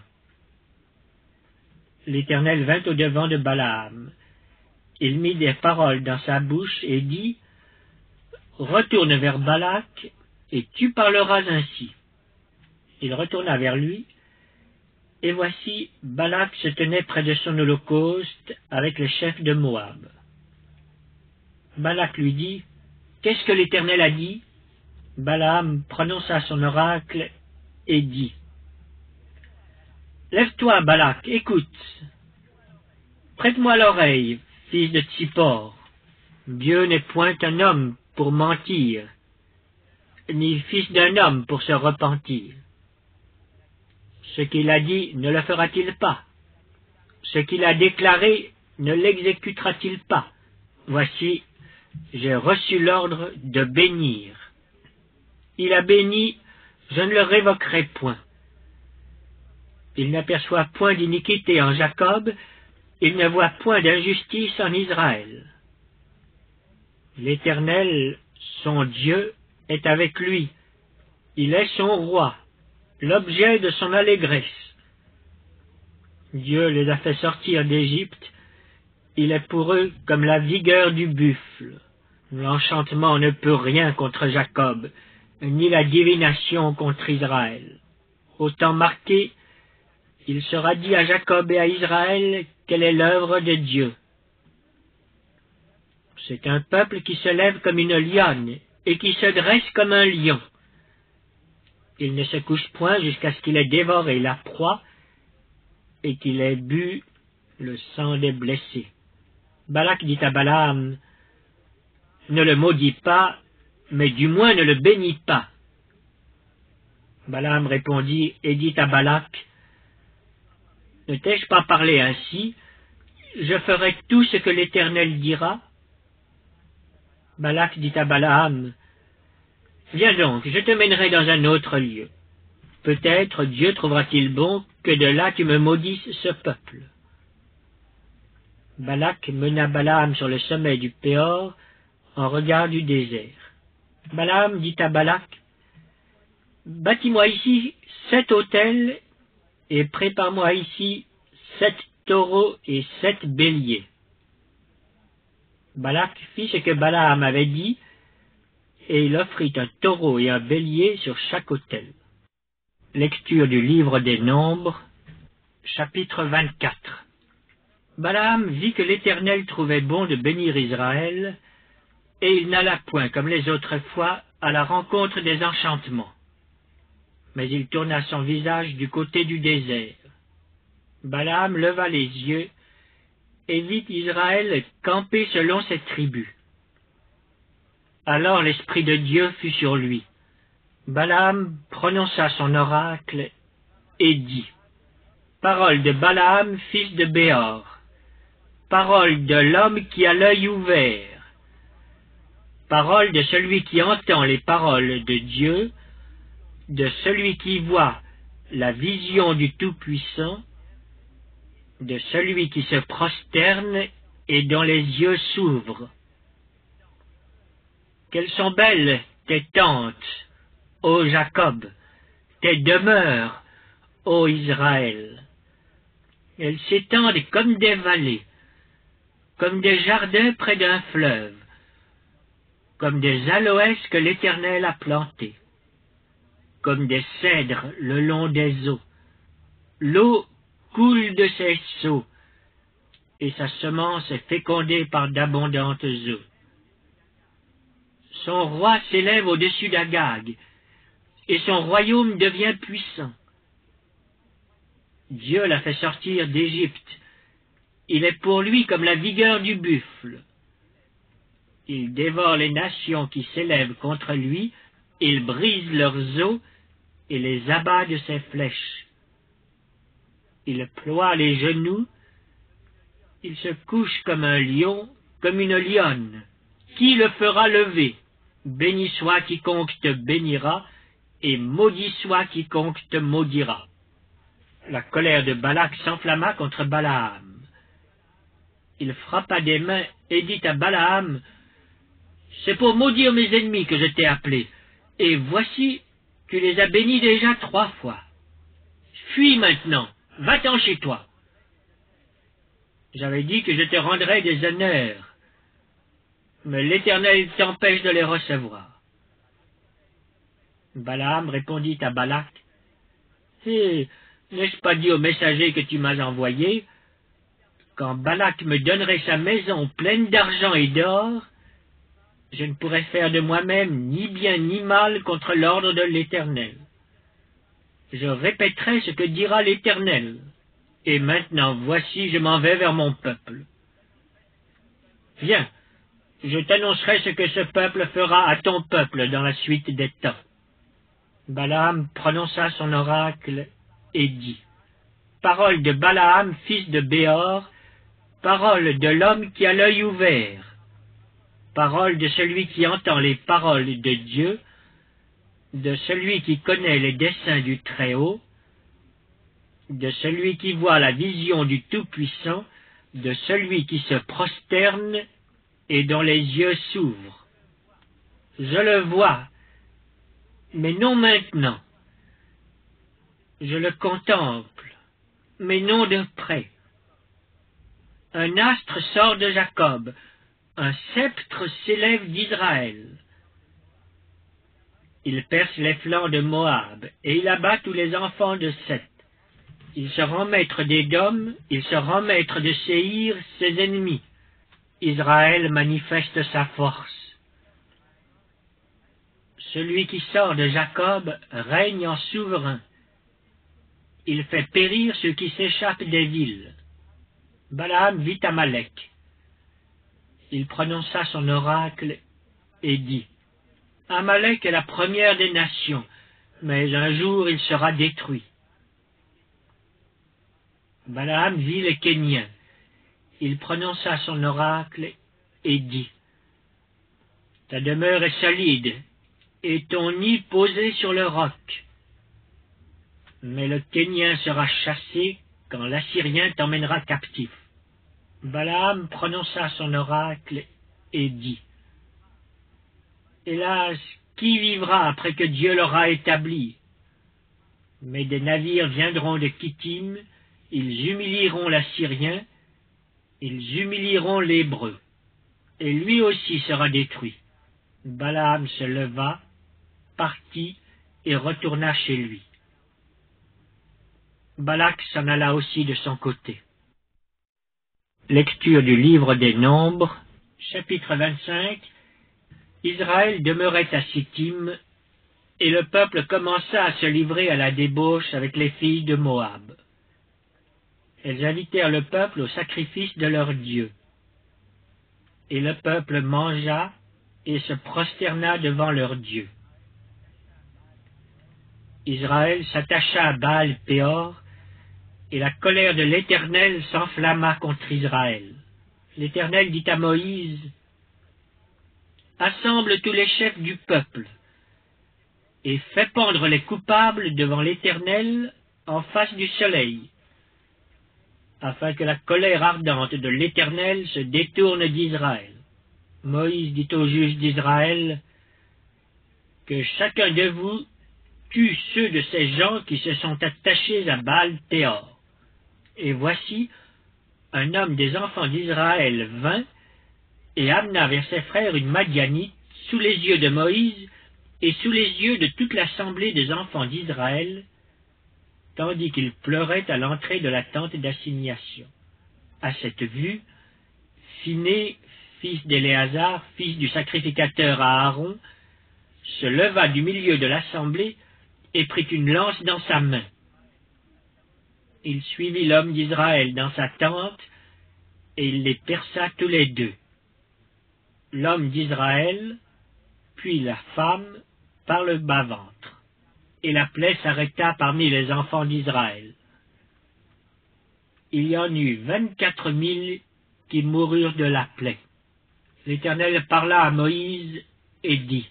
L'Éternel vint au-devant de Balaam. Il mit des paroles dans sa bouche et dit, « Retourne vers Balak, et tu parleras ainsi. » Il retourna vers lui, et voici, Balak se tenait près de son holocauste avec les chefs de Moab. Balak lui dit, « Qu'est-ce que l'Éternel a dit? » Balaam prononça son oracle et dit, « Lève-toi, Balak, écoute. Prête-moi l'oreille, fils de Tsippor. Dieu n'est point un homme pour mentir, ni fils d'un homme pour se repentir. Ce qu'il a dit ne le fera-t-il pas? Ce qu'il a déclaré ne l'exécutera-t-il pas? Voici, j'ai reçu l'ordre de bénir. Il a béni, je ne le révoquerai point. Il n'aperçoit point d'iniquité en Jacob, il ne voit point d'injustice en Israël. L'Éternel, son Dieu, est avec lui. Il est son roi. l'objet de son allégresse. Dieu les a fait sortir d'Égypte, il est pour eux comme la vigueur du buffle. L'enchantement ne peut rien contre Jacob, ni la divination contre Israël. Au temps marqué, il sera dit à Jacob et à Israël quelle est l'œuvre de Dieu. C'est un peuple qui se lève comme une lionne et qui se dresse comme un lion. Il ne se couche point jusqu'à ce qu'il ait dévoré la proie et qu'il ait bu le sang des blessés. Balak dit à Balaam, « Ne le maudis pas, mais du moins ne le bénis pas. » Balaam répondit et dit à Balak, « Ne t'ai-je pas parlé ainsi? Je ferai tout ce que l'Éternel dira. » Balak dit à Balaam, « Viens donc, je te mènerai dans un autre lieu. Peut-être Dieu trouvera-t-il bon que de là tu me maudisses ce peuple. » Balak mena Balaam sur le sommet du Péor, en regard du désert. Balaam dit à Balak, « Bâtis-moi ici 7 autels, et prépare-moi ici 7 taureaux et 7 béliers. » Balak fit ce que Balaam avait dit, et il offrit un taureau et un bélier sur chaque autel. Lecture du livre des Nombres, chapitre 24. Balaam vit que l'Éternel trouvait bon de bénir Israël, et il n'alla point, comme les autres fois, à la rencontre des enchantements. Mais il tourna son visage du côté du désert. Balaam leva les yeux, et vit Israël camper selon ses tribus. Alors l'Esprit de Dieu fut sur lui. Balaam prononça son oracle et dit, « Parole de Balaam, fils de Béor, parole de l'homme qui a l'œil ouvert, parole de celui qui entend les paroles de Dieu, de celui qui voit la vision du Tout-Puissant, de celui qui se prosterne et dont les yeux s'ouvrent. Quelles sont belles tes tentes, ô Jacob, tes demeures, ô Israël. Elles s'étendent comme des vallées, comme des jardins près d'un fleuve, comme des aloès que l'Éternel a plantés, comme des cèdres le long des eaux. L'eau coule de ses seaux, et sa semence est fécondée par d'abondantes eaux. Son roi s'élève au-dessus d'Agag, et son royaume devient puissant. Dieu l'a fait sortir d'Égypte. Il est pour lui comme la vigueur du buffle. Il dévore les nations qui s'élèvent contre lui, il brise leurs os et les abat de ses flèches. Il ploie les genoux, il se couche comme un lion, comme une lionne. Qui le fera lever? Béni soit quiconque te bénira, et maudit soit quiconque te maudira. La colère de Balak s'enflamma contre Balaam. Il frappa des mains et dit à Balaam, « C'est pour maudire mes ennemis que je t'ai appelé, et voici, tu les as bénis déjà 3 fois. Fuis maintenant, va-t'en chez toi. J'avais dit que je te rendrais des honneurs, mais l'Éternel t'empêche de les recevoir. » Balaam répondit à Balak, « N'ai-je pas dit au messager que tu m'as envoyé, quand Balak me donnerait sa maison pleine d'argent et d'or, je ne pourrais faire de moi-même ni bien ni mal contre l'ordre de l'Éternel. Je répéterai ce que dira l'Éternel, et maintenant voici je m'en vais vers mon peuple. Viens, je t'annoncerai ce que ce peuple fera à ton peuple dans la suite des temps. » Balaam prononça son oracle et dit, « Parole de Balaam, fils de Béor, parole de l'homme qui a l'œil ouvert, parole de celui qui entend les paroles de Dieu, de celui qui connaît les desseins du Très-Haut, de celui qui voit la vision du Tout-Puissant, de celui qui se prosterne et dont les yeux s'ouvrent. Je le vois, mais non maintenant. Je le contemple, mais non de près. Un astre sort de Jacob, un sceptre s'élève d'Israël. Il perce les flancs de Moab, et il abat tous les enfants de Seth. Il se rend maître d'Édom, il se rend maître de Séhir, ses ennemis. Israël manifeste sa force. Celui qui sort de Jacob règne en souverain. Il fait périr ceux qui s'échappent des villes. Balaam vit Amalek. Il prononça son oracle et dit, « Amalek est la première des nations, mais un jour il sera détruit. » Balaam vit les Kéniens. Il prononça son oracle et dit, « Ta demeure est solide, et ton nid posé sur le roc. Mais le Kénien sera chassé quand l'Assyrien t'emmènera captif. » Balaam prononça son oracle et dit, « Hélas, qui vivra après que Dieu l'aura établi? Mais des navires viendront de Kittim, ils humilieront l'Assyrien, ils humilieront l'Hébreu, et lui aussi sera détruit. » Balaam se leva, partit et retourna chez lui. Balak s'en alla aussi de son côté. Lecture du livre des Nombres, chapitre 25. Israël demeurait à Sittim, et le peuple commença à se livrer à la débauche avec les filles de Moab. Elles invitèrent le peuple au sacrifice de leur Dieu. Et le peuple mangea et se prosterna devant leur Dieu. Israël s'attacha à Baal-Péor, et la colère de l'Éternel s'enflamma contre Israël. L'Éternel dit à Moïse, « Assemble tous les chefs du peuple, et fais pendre les coupables devant l'Éternel en face du soleil, afin que la colère ardente de l'Éternel se détourne d'Israël. » Moïse dit aux juges d'Israël, « Que chacun de vous tue ceux de ces gens qui se sont attachés à Baal-Péor. » Et voici, un homme des enfants d'Israël vint et amena vers ses frères une Madianite sous les yeux de Moïse et sous les yeux de toute l'assemblée des enfants d'Israël, tandis qu'il pleurait à l'entrée de la tente d'assignation. À cette vue, Phiné, fils d'Éléazar, fils du sacrificateur Aaron, se leva du milieu de l'assemblée et prit une lance dans sa main. Il suivit l'homme d'Israël dans sa tente, et il les perça tous les deux. L'homme d'Israël, puis la femme, par le bas-ventre, et la plaie s'arrêta parmi les enfants d'Israël. Il y en eut 24 000 qui moururent de la plaie. L'Éternel parla à Moïse et dit,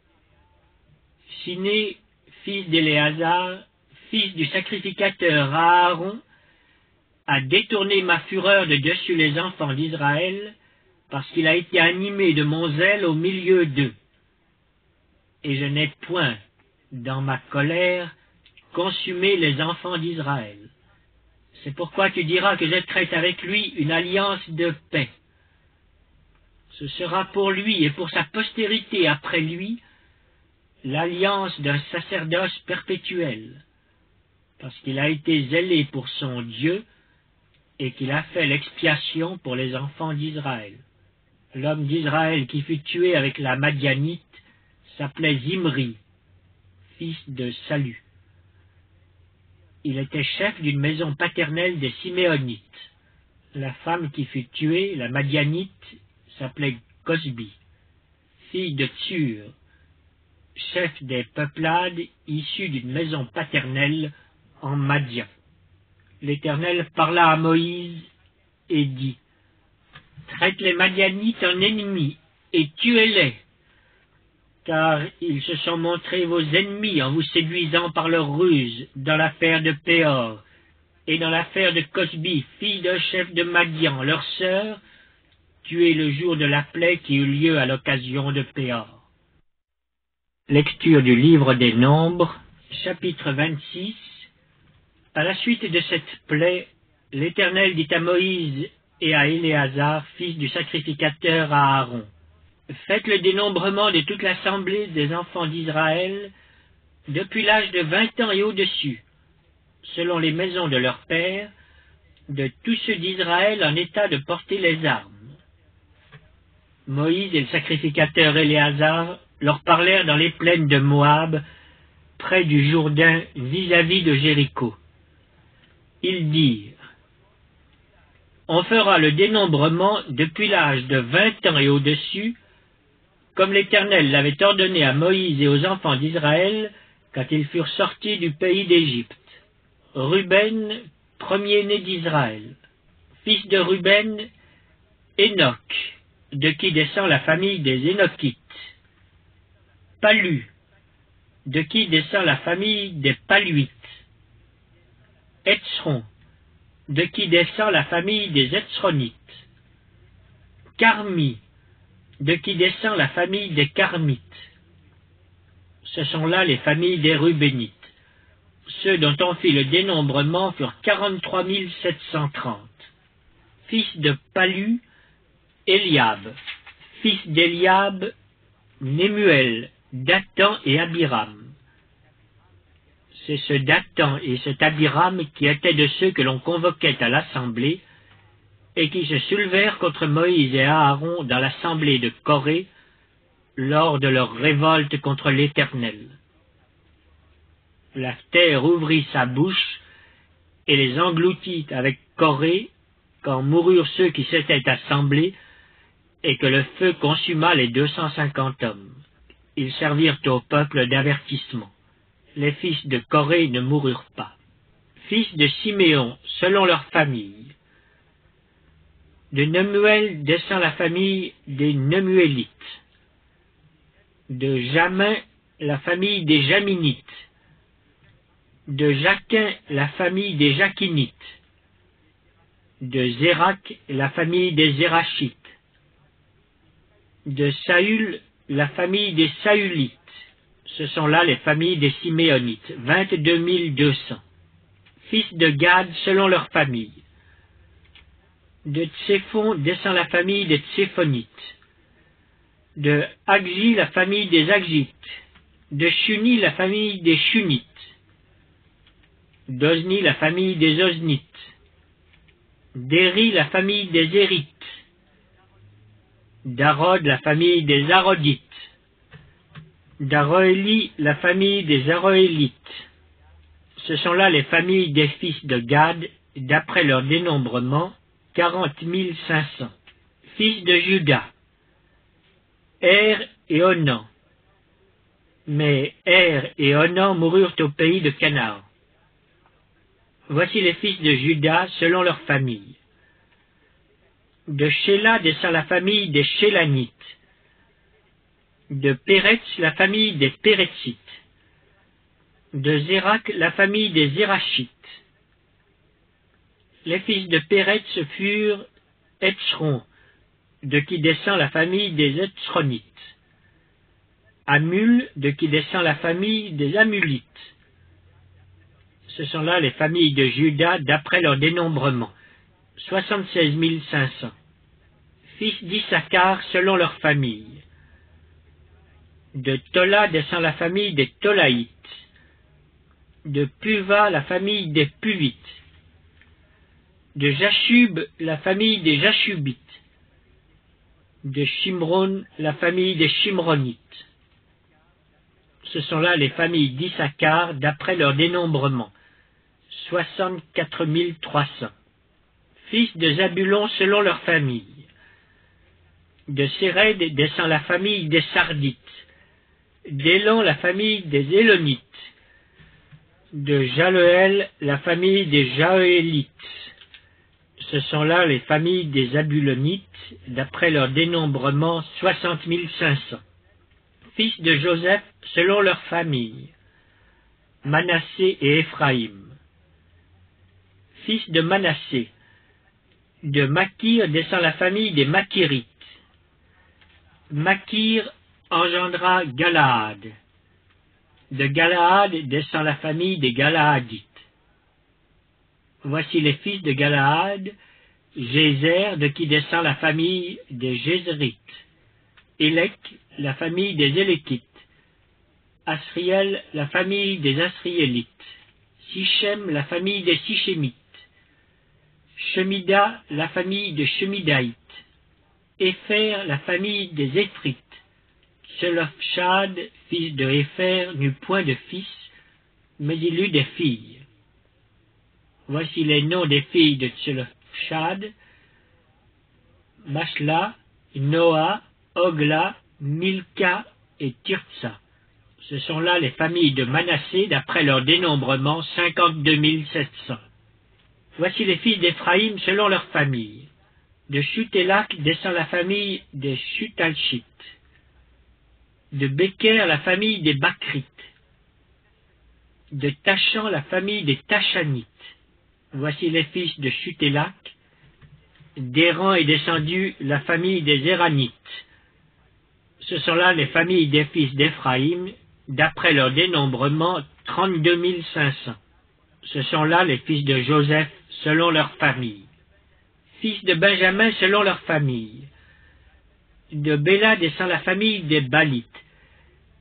« Phiné, fils d'Éléazar, fils du sacrificateur Aaron, a détourné ma fureur de dessus les enfants d'Israël, parce qu'il a été animé de mon zèle au milieu d'eux. Et je n'ai point, dans ma colère, consumé les enfants d'Israël. C'est pourquoi tu diras que je traite avec lui une alliance de paix. Ce sera pour lui et pour sa postérité après lui l'alliance d'un sacerdoce perpétuel, parce qu'il a été zélé pour son Dieu et qu'il a fait l'expiation pour les enfants d'Israël. » L'homme d'Israël qui fut tué avec la Madianite s'appelait Zimri, fils de Salu. Il était chef d'une maison paternelle des Siméonites. La femme qui fut tuée, la Madianite, s'appelait Cosbi, fille de Tsur, chef des peuplades issus d'une maison paternelle en Madian. L'Éternel parla à Moïse et dit, « Traite les Madianites en ennemis et tuez-les, car ils se sont montrés vos ennemis en vous séduisant par leur ruse dans l'affaire de Péor et dans l'affaire de Cosbi, fille d'un chef de Madian, leur sœur, tuée le jour de la plaie qui eut lieu à l'occasion de Péor. » Lecture du livre des Nombres, chapitre 26. À la suite de cette plaie, l'Éternel dit à Moïse et à Éléazar, fils du sacrificateur à Aaron, « Faites le dénombrement de toute l'assemblée des enfants d'Israël depuis l'âge de 20 ans et au-dessus, selon les maisons de leurs pères, de tous ceux d'Israël en état de porter les armes. » Moïse et le sacrificateur Éléazar leur parlèrent dans les plaines de Moab, près du Jourdain, vis-à-vis de Jéricho. Ils dirent, « On fera le dénombrement depuis l'âge de 20 ans et au-dessus, comme l'Éternel l'avait ordonné à Moïse et aux enfants d'Israël quand ils furent sortis du pays d'Égypte. Ruben, premier-né d'Israël. Fils de Ruben, Enoch, de qui descend la famille des Énochites. Palu, de qui descend la famille des Paluites. Etzron, de qui descend la famille des Etzronites. Carmi, de qui descend la famille des Carmites. Ce sont là les familles des Rubénites. Ceux dont on fit le dénombrement furent 43 730. Fils de Palu, Eliab. Fils d'Eliab, Nemuel, Dathan et Abiram. C'est ce Dathan et cet Abiram qui étaient de ceux que l'on convoquait à l'assemblée et qui se soulevèrent contre Moïse et Aaron dans l'assemblée de Corée lors de leur révolte contre l'Éternel. La terre ouvrit sa bouche et les engloutit avec Corée quand moururent ceux qui s'étaient assemblés et que le feu consuma les 250 hommes. Ils servirent au peuple d'avertissement. Les fils de Corée ne moururent pas. Fils de Siméon, selon leur famille. De Nemuel descend la famille des Nemuélites. De Jamin, la famille des Jaminites. De Jaquin, la famille des Jaquinites. De Zérak, la famille des Zérachites. De Saül, la famille des Saülites. Ce sont là les familles des Siméonites, 22 200. Fils de Gad, selon leur famille. De Tséphon descend la famille des Tséphonites. De Agzi, la famille des Agzites. De Shuni, la famille des Shunites. D'Ozni, la famille des Oznites. D'Éri, la famille des Érites. d'Arod, la famille des Arodites, d'Aroéli, la famille des Aroélites. Ce sont là les familles des fils de Gad, d'après leur dénombrement, 40 500. Fils de Juda, Er et Onan. Mais Er et Onan moururent au pays de Canaan. Voici les fils de Juda selon leur famille. De Shéla descend la famille des Shélanites. De Péretz, la famille des Péretzites. De Zérak, la famille des Zérachites. Les fils de Péretz furent Etzron, de qui descend la famille des Etzronites. Amul, de qui descend la famille des Amulites. Ce sont là les familles de Juda d'après leur dénombrement, 76 500. Fils d'Issachar selon leur famille. De Tola descend la famille des Tolaïtes. De Puva, la famille des Puvites. De Jashub, la famille des Jashubites. De Shimron, la famille des Shimronites. Ce sont là les familles d'Issachar d'après leur dénombrement, 64 300. Fils de Zabulon selon leur famille. De Séred descend la famille des Sardites. D'Élan, la famille des Élonites. De Jaleel, la famille des Jaélites. Ce sont là les familles des Zabulonites, d'après leur dénombrement, 60 500. Fils de Joseph, selon leur famille. Manassé et Éphraïm. Fils de Manassé. De Makir descend la famille des Makirites. Makir engendra Galaad. De Galaad descend la famille des Galaadites. Voici les fils de Galaad, Jézer, de qui descend la famille des Jézérites, Élec, la famille des Éléquites, Asriel, la famille des Asriélites, Sichem, la famille des Sichémites, Shemida, la famille des Shemidaïtes, Épher, la famille des Éphrites. Tselofchad, fils de Épher, n'eut point de fils, mais il eut des filles. Voici les noms des filles de Tselofchad: Mashla, Noa, Ogla, Milka et Tirtsa. Ce sont là les familles de Manassé, d'après leur dénombrement, 52 700. Voici les filles d'Éphraïm selon leur famille. De Chutélak descend la famille des Chutalchites. De Béker, la famille des Bakrites. De Tachan, la famille des Tachanites. Voici les fils de Chutélak. D'Héran est descendue la famille des Héranites. Ce sont là les familles des fils d'Éphraïm, d'après leur dénombrement, 32 500. Ce sont là les fils de Joseph, selon leur famille. Fils de Benjamin, selon leur famille. De Béla descend la famille des Balites.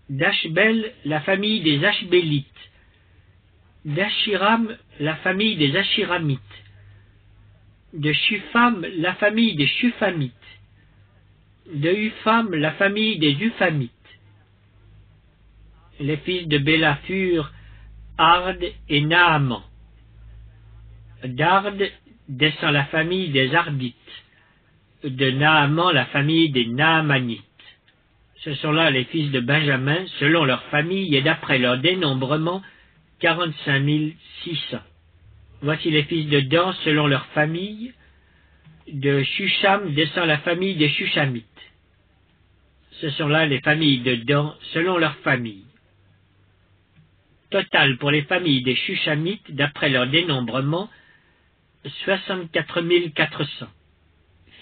d'Ashbel, la famille des Ashbélites. d'Ashiram, la famille des Ashiramites. De Shufam, la famille des Shufamites. De Upham, la famille des Uphamites. Les fils de Béla furent Ard et Naaman. d'Ard descend la famille des Ardites. De Naaman, la famille des Naamanites. Ce sont là les fils de Benjamin, selon leur famille et d'après leur dénombrement, 45 600. Voici les fils de Dan, selon leur famille. De Shusham descend la famille des Shushamites. Ce sont là les familles de Dan, selon leur famille. Total pour les familles des Shushamites, d'après leur dénombrement, 64 400.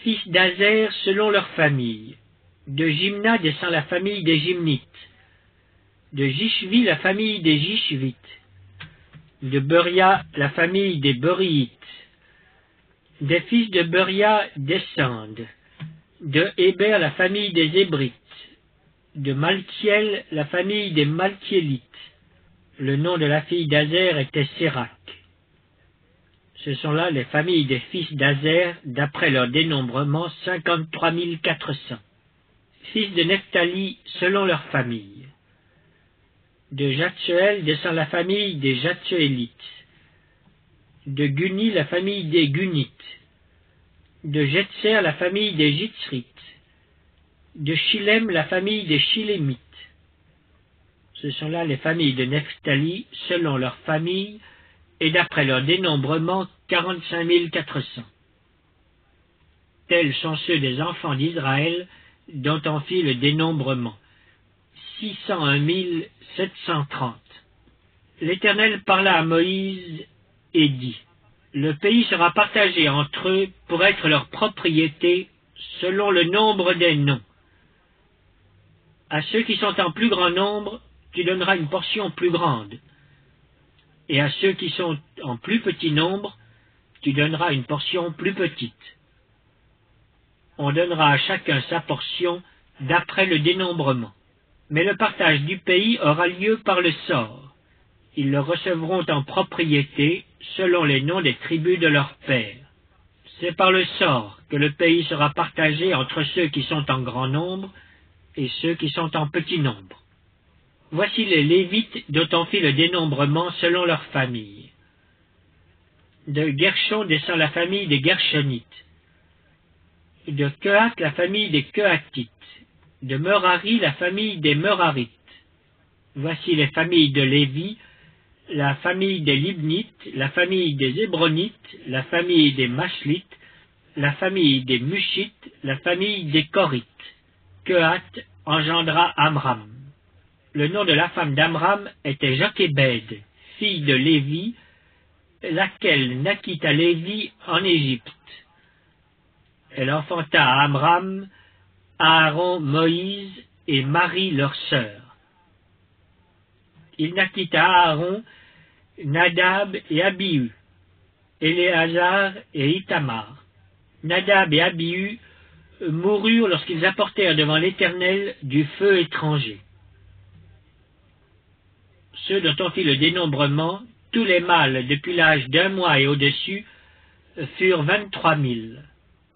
Fils d'Azer, selon leur famille. De Jimna descend la famille des Jimnites. De Jishvi, la famille des Jishvites. De Beria, la famille des Beriites. Des fils de Beria descendent. De Héber, la famille des Hébrites. De Malkiel, la famille des Malkiélites. Le nom de la fille d'Azer était Sérac. Ce sont là les familles des fils d'Azer, d'après leur dénombrement, 53 400. Fils de Nephtali, selon leur famille. De Jatsuel descend la famille des Jatsuélites. De Guni, la famille des Gunites. De Jetser, la famille des Jitzrites. De Shilem, la famille des Shilémites. Ce sont là les familles de Nephtali, selon leur famille, et d'après leur dénombrement, 45 400. Tels sont ceux des enfants d'Israël, dont on fit le dénombrement, 601 730. L'Éternel parla à Moïse et dit: le pays sera partagé entre eux pour être leur propriété, selon le nombre des noms. À ceux qui sont en plus grand nombre, tu donneras une portion plus grande, et à ceux qui sont en plus petit nombre, tu donneras une portion plus petite. On donnera à chacun sa portion d'après le dénombrement. Mais le partage du pays aura lieu par le sort. Ils le recevront en propriété selon les noms des tribus de leurs pères. C'est par le sort que le pays sera partagé entre ceux qui sont en grand nombre et ceux qui sont en petit nombre. Voici les Lévites dont on fit le dénombrement selon leur famille. De Gershon descend la famille des Gershonites. De Kehat, la famille des Kehatites. De Merari, la famille des Merarites. Voici les familles de Lévi, la famille des Libnites, la famille des Hébronites, la famille des Machlites, la famille des Mushites, la famille des Korites. Kehat engendra Amram. Le nom de la femme d'Amram était Jochébed, fille de Lévi, laquelle naquit à Lévi en Égypte. Elle enfanta à Amram, Aaron, Moïse et Marie leur sœur. Il naquit à Aaron Nadab et Abihu, Éléazar et Ithamar. Nadab et Abihu moururent lorsqu'ils apportèrent devant l'Éternel du feu étranger. Ceux dont on fit le dénombrement, tous les mâles depuis l'âge d'1 mois et au-dessus, furent 23 000.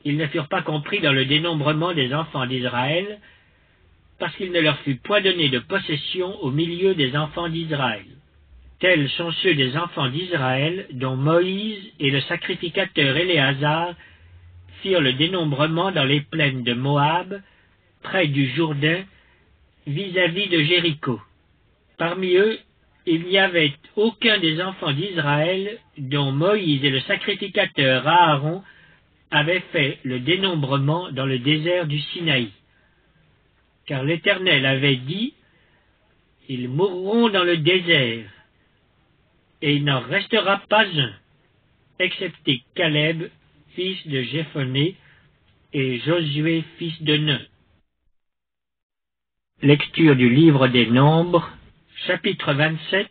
Ils ne furent pas compris dans le dénombrement des enfants d'Israël, parce qu'il ne leur fut point donné de possession au milieu des enfants d'Israël. Tels sont ceux des enfants d'Israël dont Moïse et le sacrificateur Éléazar firent le dénombrement dans les plaines de Moab, près du Jourdain, vis-à-vis de Jéricho. Parmi eux, il n'y avait aucun des enfants d'Israël dont Moïse et le sacrificateur Aaron avaient fait le dénombrement dans le désert du Sinaï. Car l'Éternel avait dit, « Ils mourront dans le désert, et il n'en restera pas un, excepté Caleb, fils de Jéphoné, et Josué, fils de Nun. » Lecture du livre des Nombres, chapitre 27.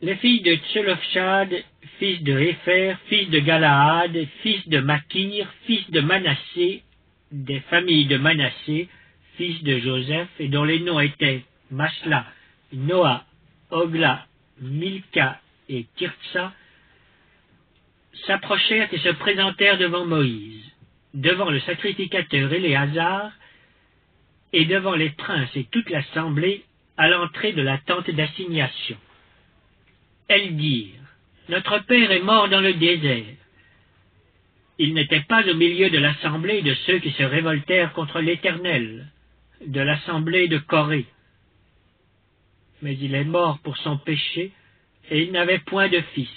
Les filles de Tselofchad, fils de Hépher, fils de Galaad, fils de Makir, fils de Manassé, des familles de Manassé, fils de Joseph, et dont les noms étaient Mashla, Noah, Ogla, Milka et Tirtsa, s'approchèrent et se présentèrent devant Moïse, devant le sacrificateur Éléazar, et devant les princes et toute l'assemblée à l'entrée de la tente d'assignation. Elles dirent, « Notre père est mort dans le désert. » Il n'était pas au milieu de l'assemblée de ceux qui se révoltèrent contre l'Éternel, de l'assemblée de Corée. Mais il est mort pour son péché, et il n'avait point de fils.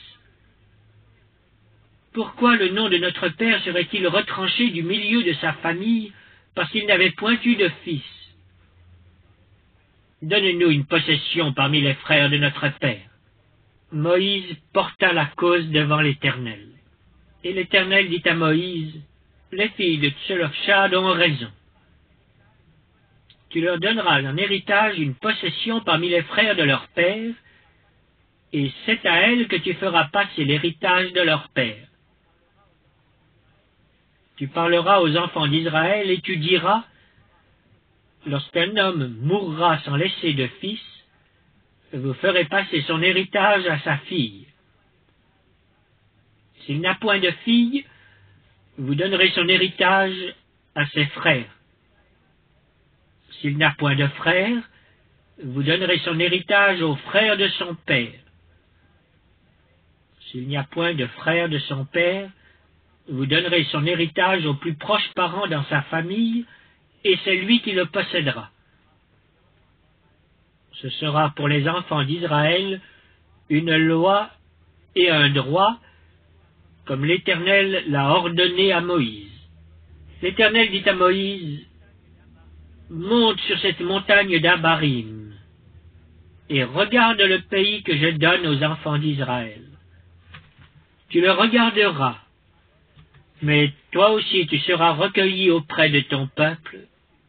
Pourquoi le nom de notre père serait-il retranché du milieu de sa famille, parce qu'il n'avait point eu de fils? Donne-nous une possession parmi les frères de notre père. Moïse porta la cause devant l'Éternel. Et l'Éternel dit à Moïse, « Les filles de Tselofchad ont raison. Tu leur donneras en héritage une possession parmi les frères de leur père, et c'est à elles que tu feras passer l'héritage de leur père. Tu parleras aux enfants d'Israël et tu diras, lorsqu'un homme mourra sans laisser de fils, vous ferez passer son héritage à sa fille. S'il n'a point de fille, vous donnerez son héritage à ses frères. S'il n'a point de frères, vous donnerez son héritage aux frères de son père. S'il n'y a point de frères de son père, vous donnerez son héritage aux plus proches parents dans sa famille, et c'est lui qui le possédera. Ce sera pour les enfants d'Israël une loi et un droit, comme l'Éternel l'a ordonné à Moïse. L'Éternel dit à Moïse, « Monte sur cette montagne d'Abarim, et regarde le pays que je donne aux enfants d'Israël. Tu le regarderas, mais toi aussi tu seras recueilli auprès de ton peuple,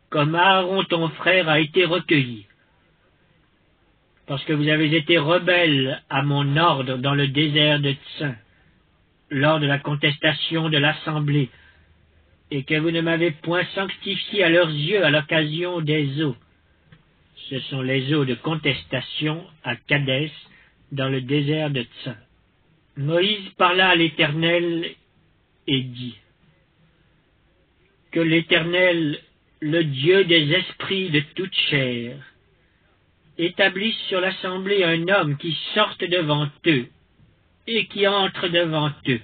comme Aaron ton frère a été recueilli. Parce que vous avez été rebelles à mon ordre dans le désert de Tsin, lors de la contestation de l'assemblée, et que vous ne m'avez point sanctifié à leurs yeux à l'occasion des eaux. Ce sont les eaux de contestation à Kadès, dans le désert de Tsin. Moïse parla à l'Éternel et dit, « Que l'Éternel, le Dieu des esprits de toute chair, établisse sur l'assemblée un homme qui sorte devant eux et qui entre devant eux,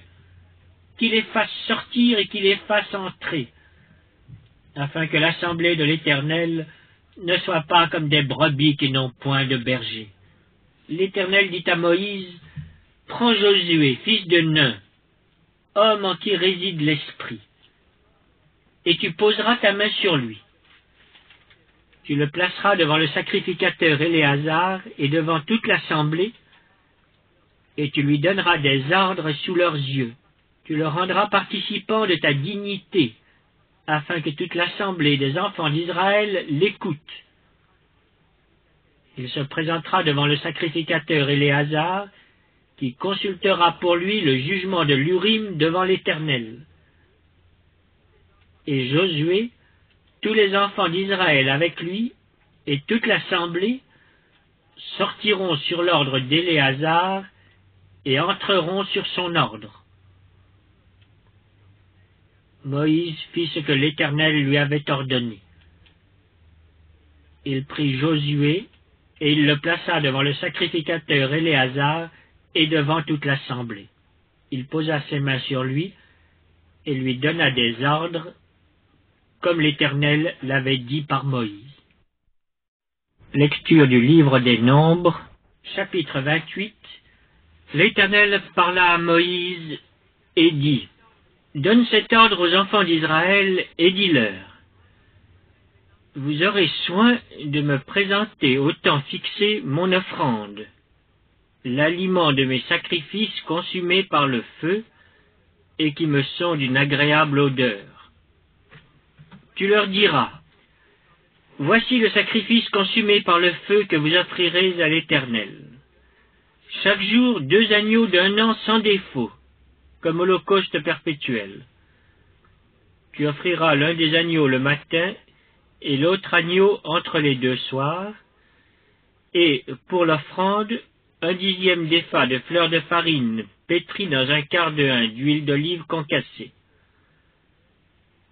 qui les fasse sortir et qui les fasse entrer, afin que l'assemblée de l'Éternel ne soit pas comme des brebis qui n'ont point de berger. » L'Éternel dit à Moïse, « Prends Josué, fils de Nun, homme en qui réside l'Esprit, et tu poseras ta main sur lui. Tu le placeras devant le sacrificateur Éléazar et devant toute l'assemblée, et tu lui donneras des ordres sous leurs yeux. Tu le rendras participant de ta dignité, afin que toute l'assemblée des enfants d'Israël l'écoute. Il se présentera devant le sacrificateur Éléazar, qui consultera pour lui le jugement de l'Urim devant l'Éternel. Et Josué, tous les enfants d'Israël avec lui, et toute l'assemblée, sortiront sur l'ordre d'Éléazar et entreront sur son ordre. Moïse fit ce que l'Éternel lui avait ordonné. Il prit Josué, et il le plaça devant le sacrificateur Éléazar et devant toute l'assemblée. Il posa ses mains sur lui et lui donna des ordres, comme l'Éternel l'avait dit par Moïse. Lecture du livre des Nombres, chapitre 28. L'Éternel parla à Moïse et dit, « Donne cet ordre aux enfants d'Israël et dis-leur, vous aurez soin de me présenter au temps fixé mon offrande, l'aliment de mes sacrifices consumés par le feu et qui me sont d'une agréable odeur. Tu leur diras, voici le sacrifice consumé par le feu que vous offrirez à l'Éternel. Chaque jour 2 agneaux d'1 an sans défaut, comme holocauste perpétuel. Tu offriras l'un des agneaux le matin et l'autre agneau entre les 2 soirs, et pour l'offrande, 1/10 d'épha de fleur de farine pétrie dans 1/4 de hin d'huile d'olive concassée.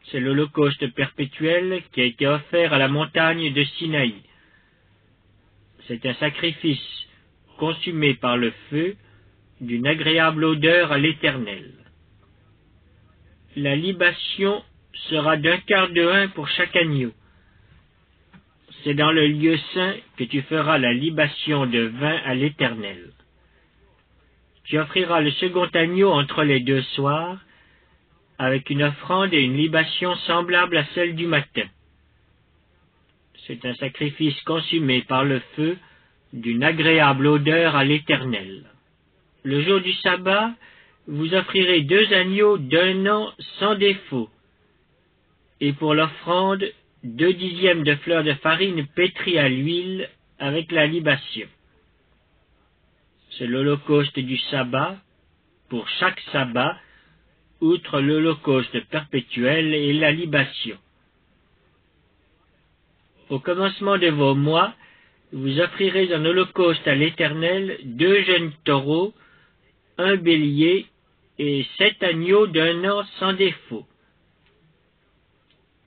C'est l'holocauste perpétuel qui a été offert à la montagne de Sinaï. C'est un sacrifice consumé par le feu, d'une agréable odeur à l'Éternel. La libation sera d'1/4 de hin pour chaque agneau. C'est dans le lieu saint que tu feras la libation de vin à l'Éternel. Tu offriras le second agneau entre les 2 soirs, avec une offrande et une libation semblable à celle du matin. C'est un sacrifice consumé par le feu, d'une agréable odeur à l'Éternel. Le jour du sabbat, vous offrirez 2 agneaux d'1 an sans défaut, et pour l'offrande, 2/10 de fleur de farine pétrie à l'huile avec la libation. C'est l'holocauste du sabbat, pour chaque sabbat, outre l'holocauste perpétuel et la libation. Au commencement de vos mois, vous offrirez en holocauste à l'Éternel 2 jeunes taureaux, 1 bélier et 7 agneaux d'1 an sans défaut.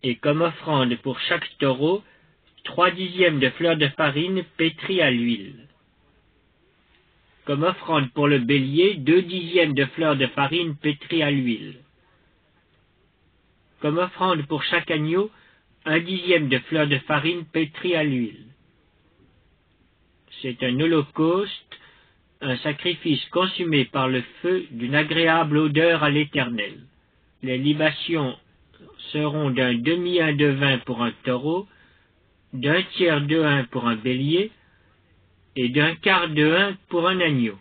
Et comme offrande pour chaque taureau, 3/10 de fleur de farine pétrie à l'huile. Comme offrande pour le bélier, 2/10 de fleur de farine pétrie à l'huile. Comme offrande pour chaque agneau, 1/10 de fleur de farine pétrie à l'huile. C'est un holocauste, un sacrifice consumé par le feu d'une agréable odeur à l'Éternel. Les libations seront d'un demi-hin de vin pour un taureau, d'1/3 de hin pour un bélier, et d'1/4 de hin pour un agneau.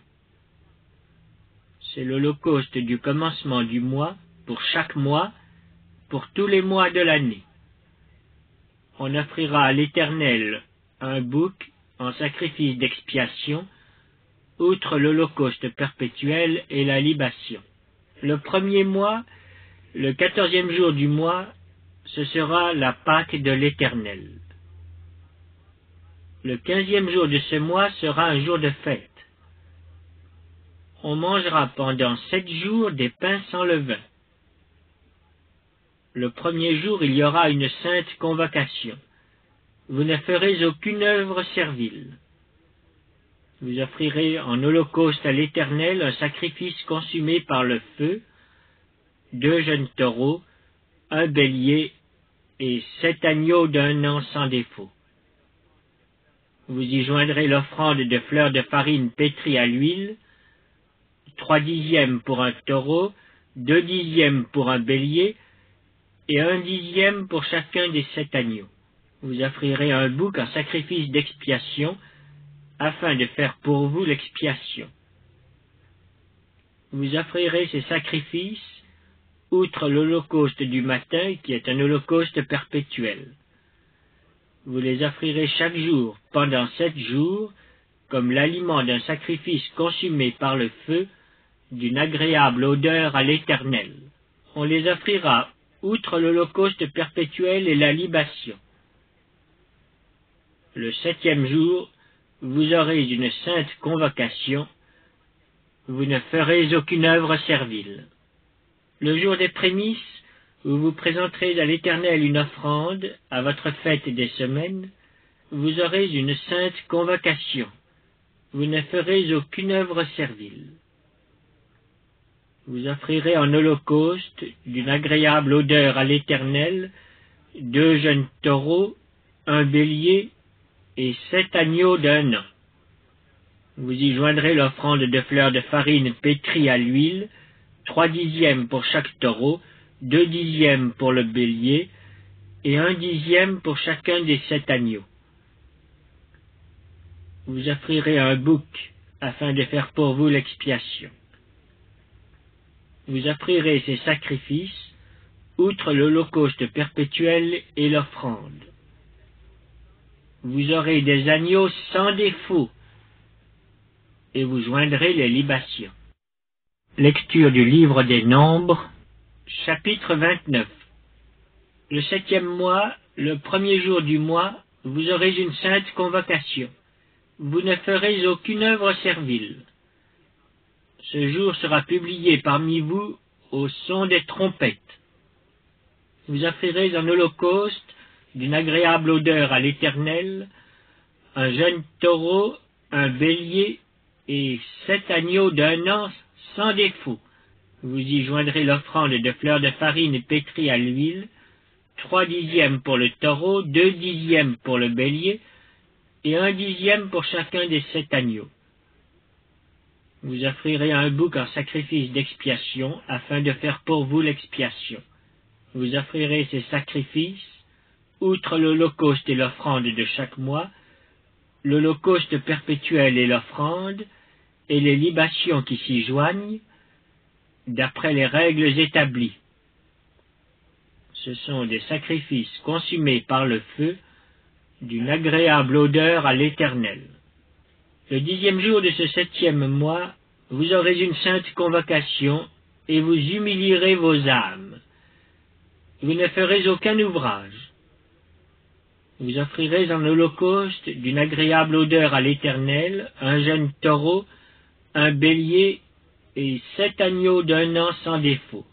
C'est l'holocauste du commencement du mois, pour chaque mois, pour tous les mois de l'année. On offrira à l'Éternel un bouc en sacrifice d'expiation, outre l'holocauste perpétuel et la libation. Le 1er mois, le 14e jour du mois, ce sera la Pâque de l'Éternel. Le 15e jour de ce mois sera un jour de fête. On mangera pendant 7 jours des pains sans levain. Le 1er jour, il y aura une sainte convocation. Vous ne ferez aucune œuvre servile. Vous offrirez en holocauste à l'Éternel un sacrifice consumé par le feu, 2 jeunes taureaux, 1 bélier et 7 agneaux d'1 an sans défaut. Vous y joindrez l'offrande de fleurs de farine pétrie à l'huile, 3/10 pour un taureau, 2/10 pour un bélier, et 1/10 pour chacun des 7 agneaux. Vous offrirez un bouc en sacrifice d'expiation, afin de faire pour vous l'expiation. Vous offrirez ces sacrifices, outre l'holocauste du matin, qui est un holocauste perpétuel. Vous les offrirez chaque jour, pendant 7 jours, comme l'aliment d'un sacrifice consumé par le feu, d'une agréable odeur à l'Éternel. On les offrira outre l'holocauste perpétuel et la libation. Le 7e jour, vous aurez une sainte convocation, vous ne ferez aucune œuvre servile. Le jour des prémices, vous vous présenterez à l'Éternel une offrande, à votre fête des semaines, vous aurez une sainte convocation, vous ne ferez aucune œuvre servile. Vous offrirez en holocauste, d'une agréable odeur à l'Éternel, 2 jeunes taureaux, un bélier et 7 agneaux d'1 an. Vous y joindrez l'offrande de fleurs de farine pétrie à l'huile, 3/10 pour chaque taureau, 2/10 pour le bélier, et 1/10 pour chacun des 7 agneaux. Vous offrirez un bouc, afin de faire pour vous l'expiation. Vous offrirez ces sacrifices, outre l'holocauste perpétuel et l'offrande. Vous aurez des agneaux sans défaut, et vous joindrez les libations. Lecture du livre des Nombres, chapitre 29. Le 7e mois, le 1er jour du mois, vous aurez une sainte convocation. Vous ne ferez aucune œuvre servile. Ce jour sera publié parmi vous au son des trompettes. Vous offrirez en holocauste, d'une agréable odeur à l'Éternel, un jeune taureau, un bélier et 7 agneaux d'1 an sans défaut. Vous y joindrez l'offrande de fleurs de farine pétrie à l'huile, 3/10 pour le taureau, 2/10 pour le bélier, et 1/10 pour chacun des 7 agneaux. Vous offrirez un bouc en sacrifice d'expiation, afin de faire pour vous l'expiation. Vous offrirez ces sacrifices, outre l'holocauste et l'offrande de chaque mois, l'holocauste perpétuel et l'offrande, et les libations qui s'y joignent, d'après les règles établies. Ce sont des sacrifices consumés par le feu, d'une agréable odeur à l'Éternel. Le 10e jour de ce 7e mois, vous aurez une sainte convocation, et vous humilierez vos âmes. Vous ne ferez aucun ouvrage. Vous offrirez en holocauste, d'une agréable odeur à l'Éternel, un jeune taureau, un bélier et 7 agneaux d'1 an sans défaut.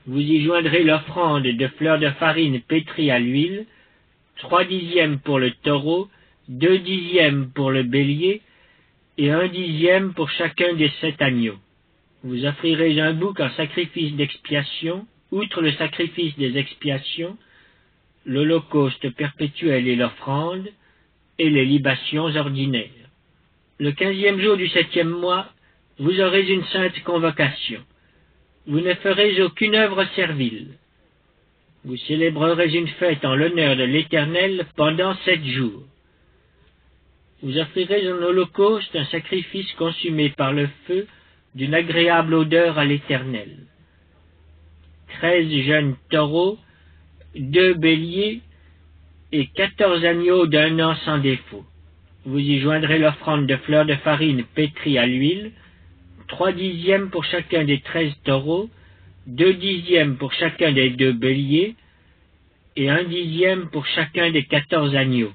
Vous y joindrez l'offrande de fleurs de farine pétrie à l'huile, 3/10 pour le taureau, 2/10 pour le bélier, et 1/10 pour chacun des 7 agneaux. Vous offrirez un bouc en sacrifice d'expiation, outre le sacrifice des expiations, l'holocauste perpétuel et l'offrande, et les libations ordinaires. Le 15e jour du 7e mois, vous aurez une sainte convocation. Vous ne ferez aucune œuvre servile. Vous célébrerez une fête en l'honneur de l'Éternel pendant 7 jours. Vous offrirez en holocauste un sacrifice consumé par le feu, d'une agréable odeur à l'Éternel. 13 jeunes taureaux, 2 béliers et 14 agneaux d'1 an sans défaut. Vous y joindrez l'offrande de fleurs de farine pétrie à l'huile, 3/10 pour chacun des 13 taureaux, 2/10 pour chacun des 2 béliers, et 1/10 pour chacun des 14 agneaux.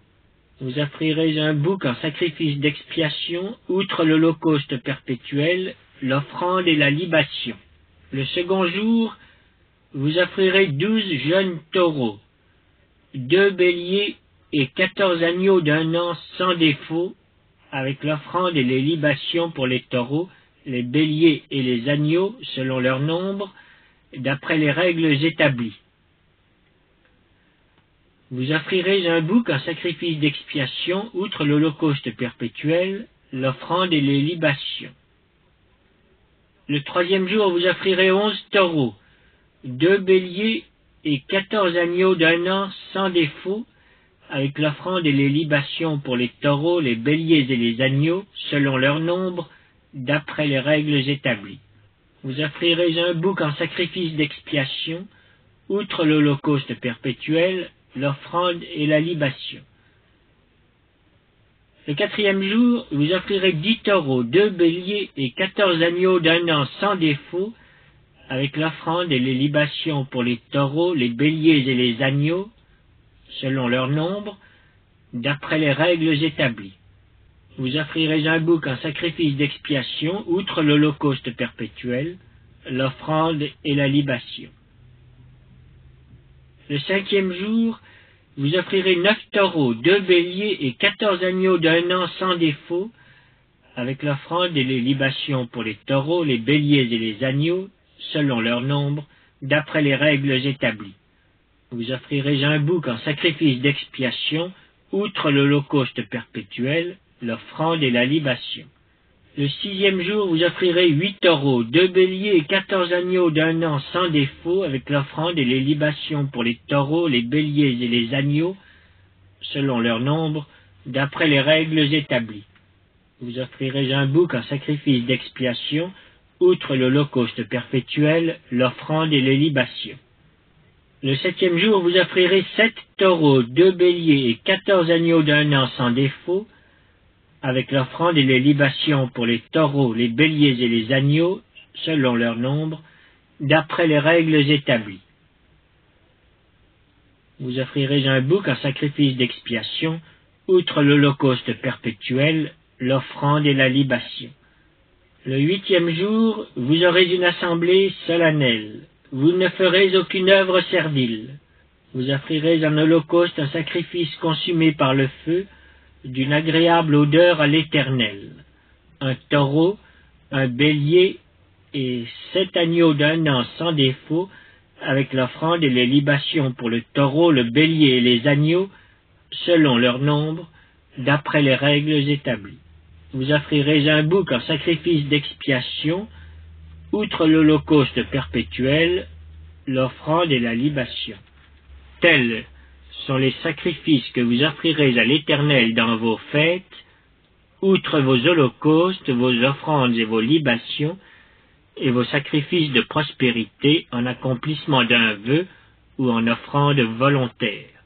Vous offrirez un bouc en sacrifice d'expiation, outre l'holocauste perpétuel, l'offrande et la libation. Le second jour, vous offrirez 12 jeunes taureaux, 2 béliers et 14 agneaux d'1 an sans défaut, avec l'offrande et les libations pour les taureaux, les béliers et les agneaux, selon leur nombre, d'après les règles établies. Vous offrirez un bouc en sacrifice d'expiation, outre l'holocauste perpétuel, l'offrande et les libations. Le 3e jour, vous offrirez 11 taureaux, 2 béliers et 14 agneaux d'1 an sans défaut, avec l'offrande et les libations pour les taureaux, les béliers et les agneaux, selon leur nombre, d'après les règles établies. Vous offrirez un bouc en sacrifice d'expiation, outre l'holocauste perpétuel, l'offrande et la libation. Le 4e jour, vous offrirez 10 taureaux, 2 béliers et 14 agneaux d'un an sans défaut, avec l'offrande et les libations pour les taureaux, les béliers et les agneaux, selon leur nombre, d'après les règles établies. Vous offrirez un bouc en sacrifice d'expiation, outre l'holocauste perpétuel, l'offrande et la libation. Le 5e jour, vous offrirez 9 taureaux, 2 béliers et 14 agneaux d'un an sans défaut, avec l'offrande et les libations pour les taureaux, les béliers et les agneaux, selon leur nombre, d'après les règles établies. Vous offrirez un bouc en sacrifice d'expiation, outre l'holocauste perpétuel, l'offrande et la libation. Le 6e jour, vous offrirez 8 taureaux, 2 béliers et 14 agneaux d'un an sans défaut, avec l'offrande et les libations pour les taureaux, les béliers et les agneaux, selon leur nombre, d'après les règles établies. Vous offrirez un bouc en sacrifice d'expiation, outre l'holocauste perpétuel, l'offrande et les libations. Le 7e jour, vous offrirez 7 taureaux, 2 béliers et 14 agneaux d'un an sans défaut, avec l'offrande et les libations pour les taureaux, les béliers et les agneaux, selon leur nombre, d'après les règles établies. Vous offrirez un bouc en sacrifice d'expiation, outre l'holocauste perpétuel, l'offrande et la libation. Le 8e jour, vous aurez une assemblée solennelle. Vous ne ferez aucune œuvre servile. Vous offrirez en holocauste un sacrifice consumé par le feu, d'une agréable odeur à l'Éternel, un taureau, un bélier et 7 agneaux d'un an sans défaut, avec l'offrande et les libations pour le taureau, le bélier et les agneaux, selon leur nombre, d'après les règles établies. Vous offrirez un bouc en sacrifice d'expiation, outre l'holocauste perpétuel, l'offrande et la libation. Tels sont les sacrifices que vous offrirez à l'Éternel dans vos fêtes, outre vos holocaustes, vos offrandes et vos libations, et vos sacrifices de prospérité en accomplissement d'un vœu ou en offrande volontaire.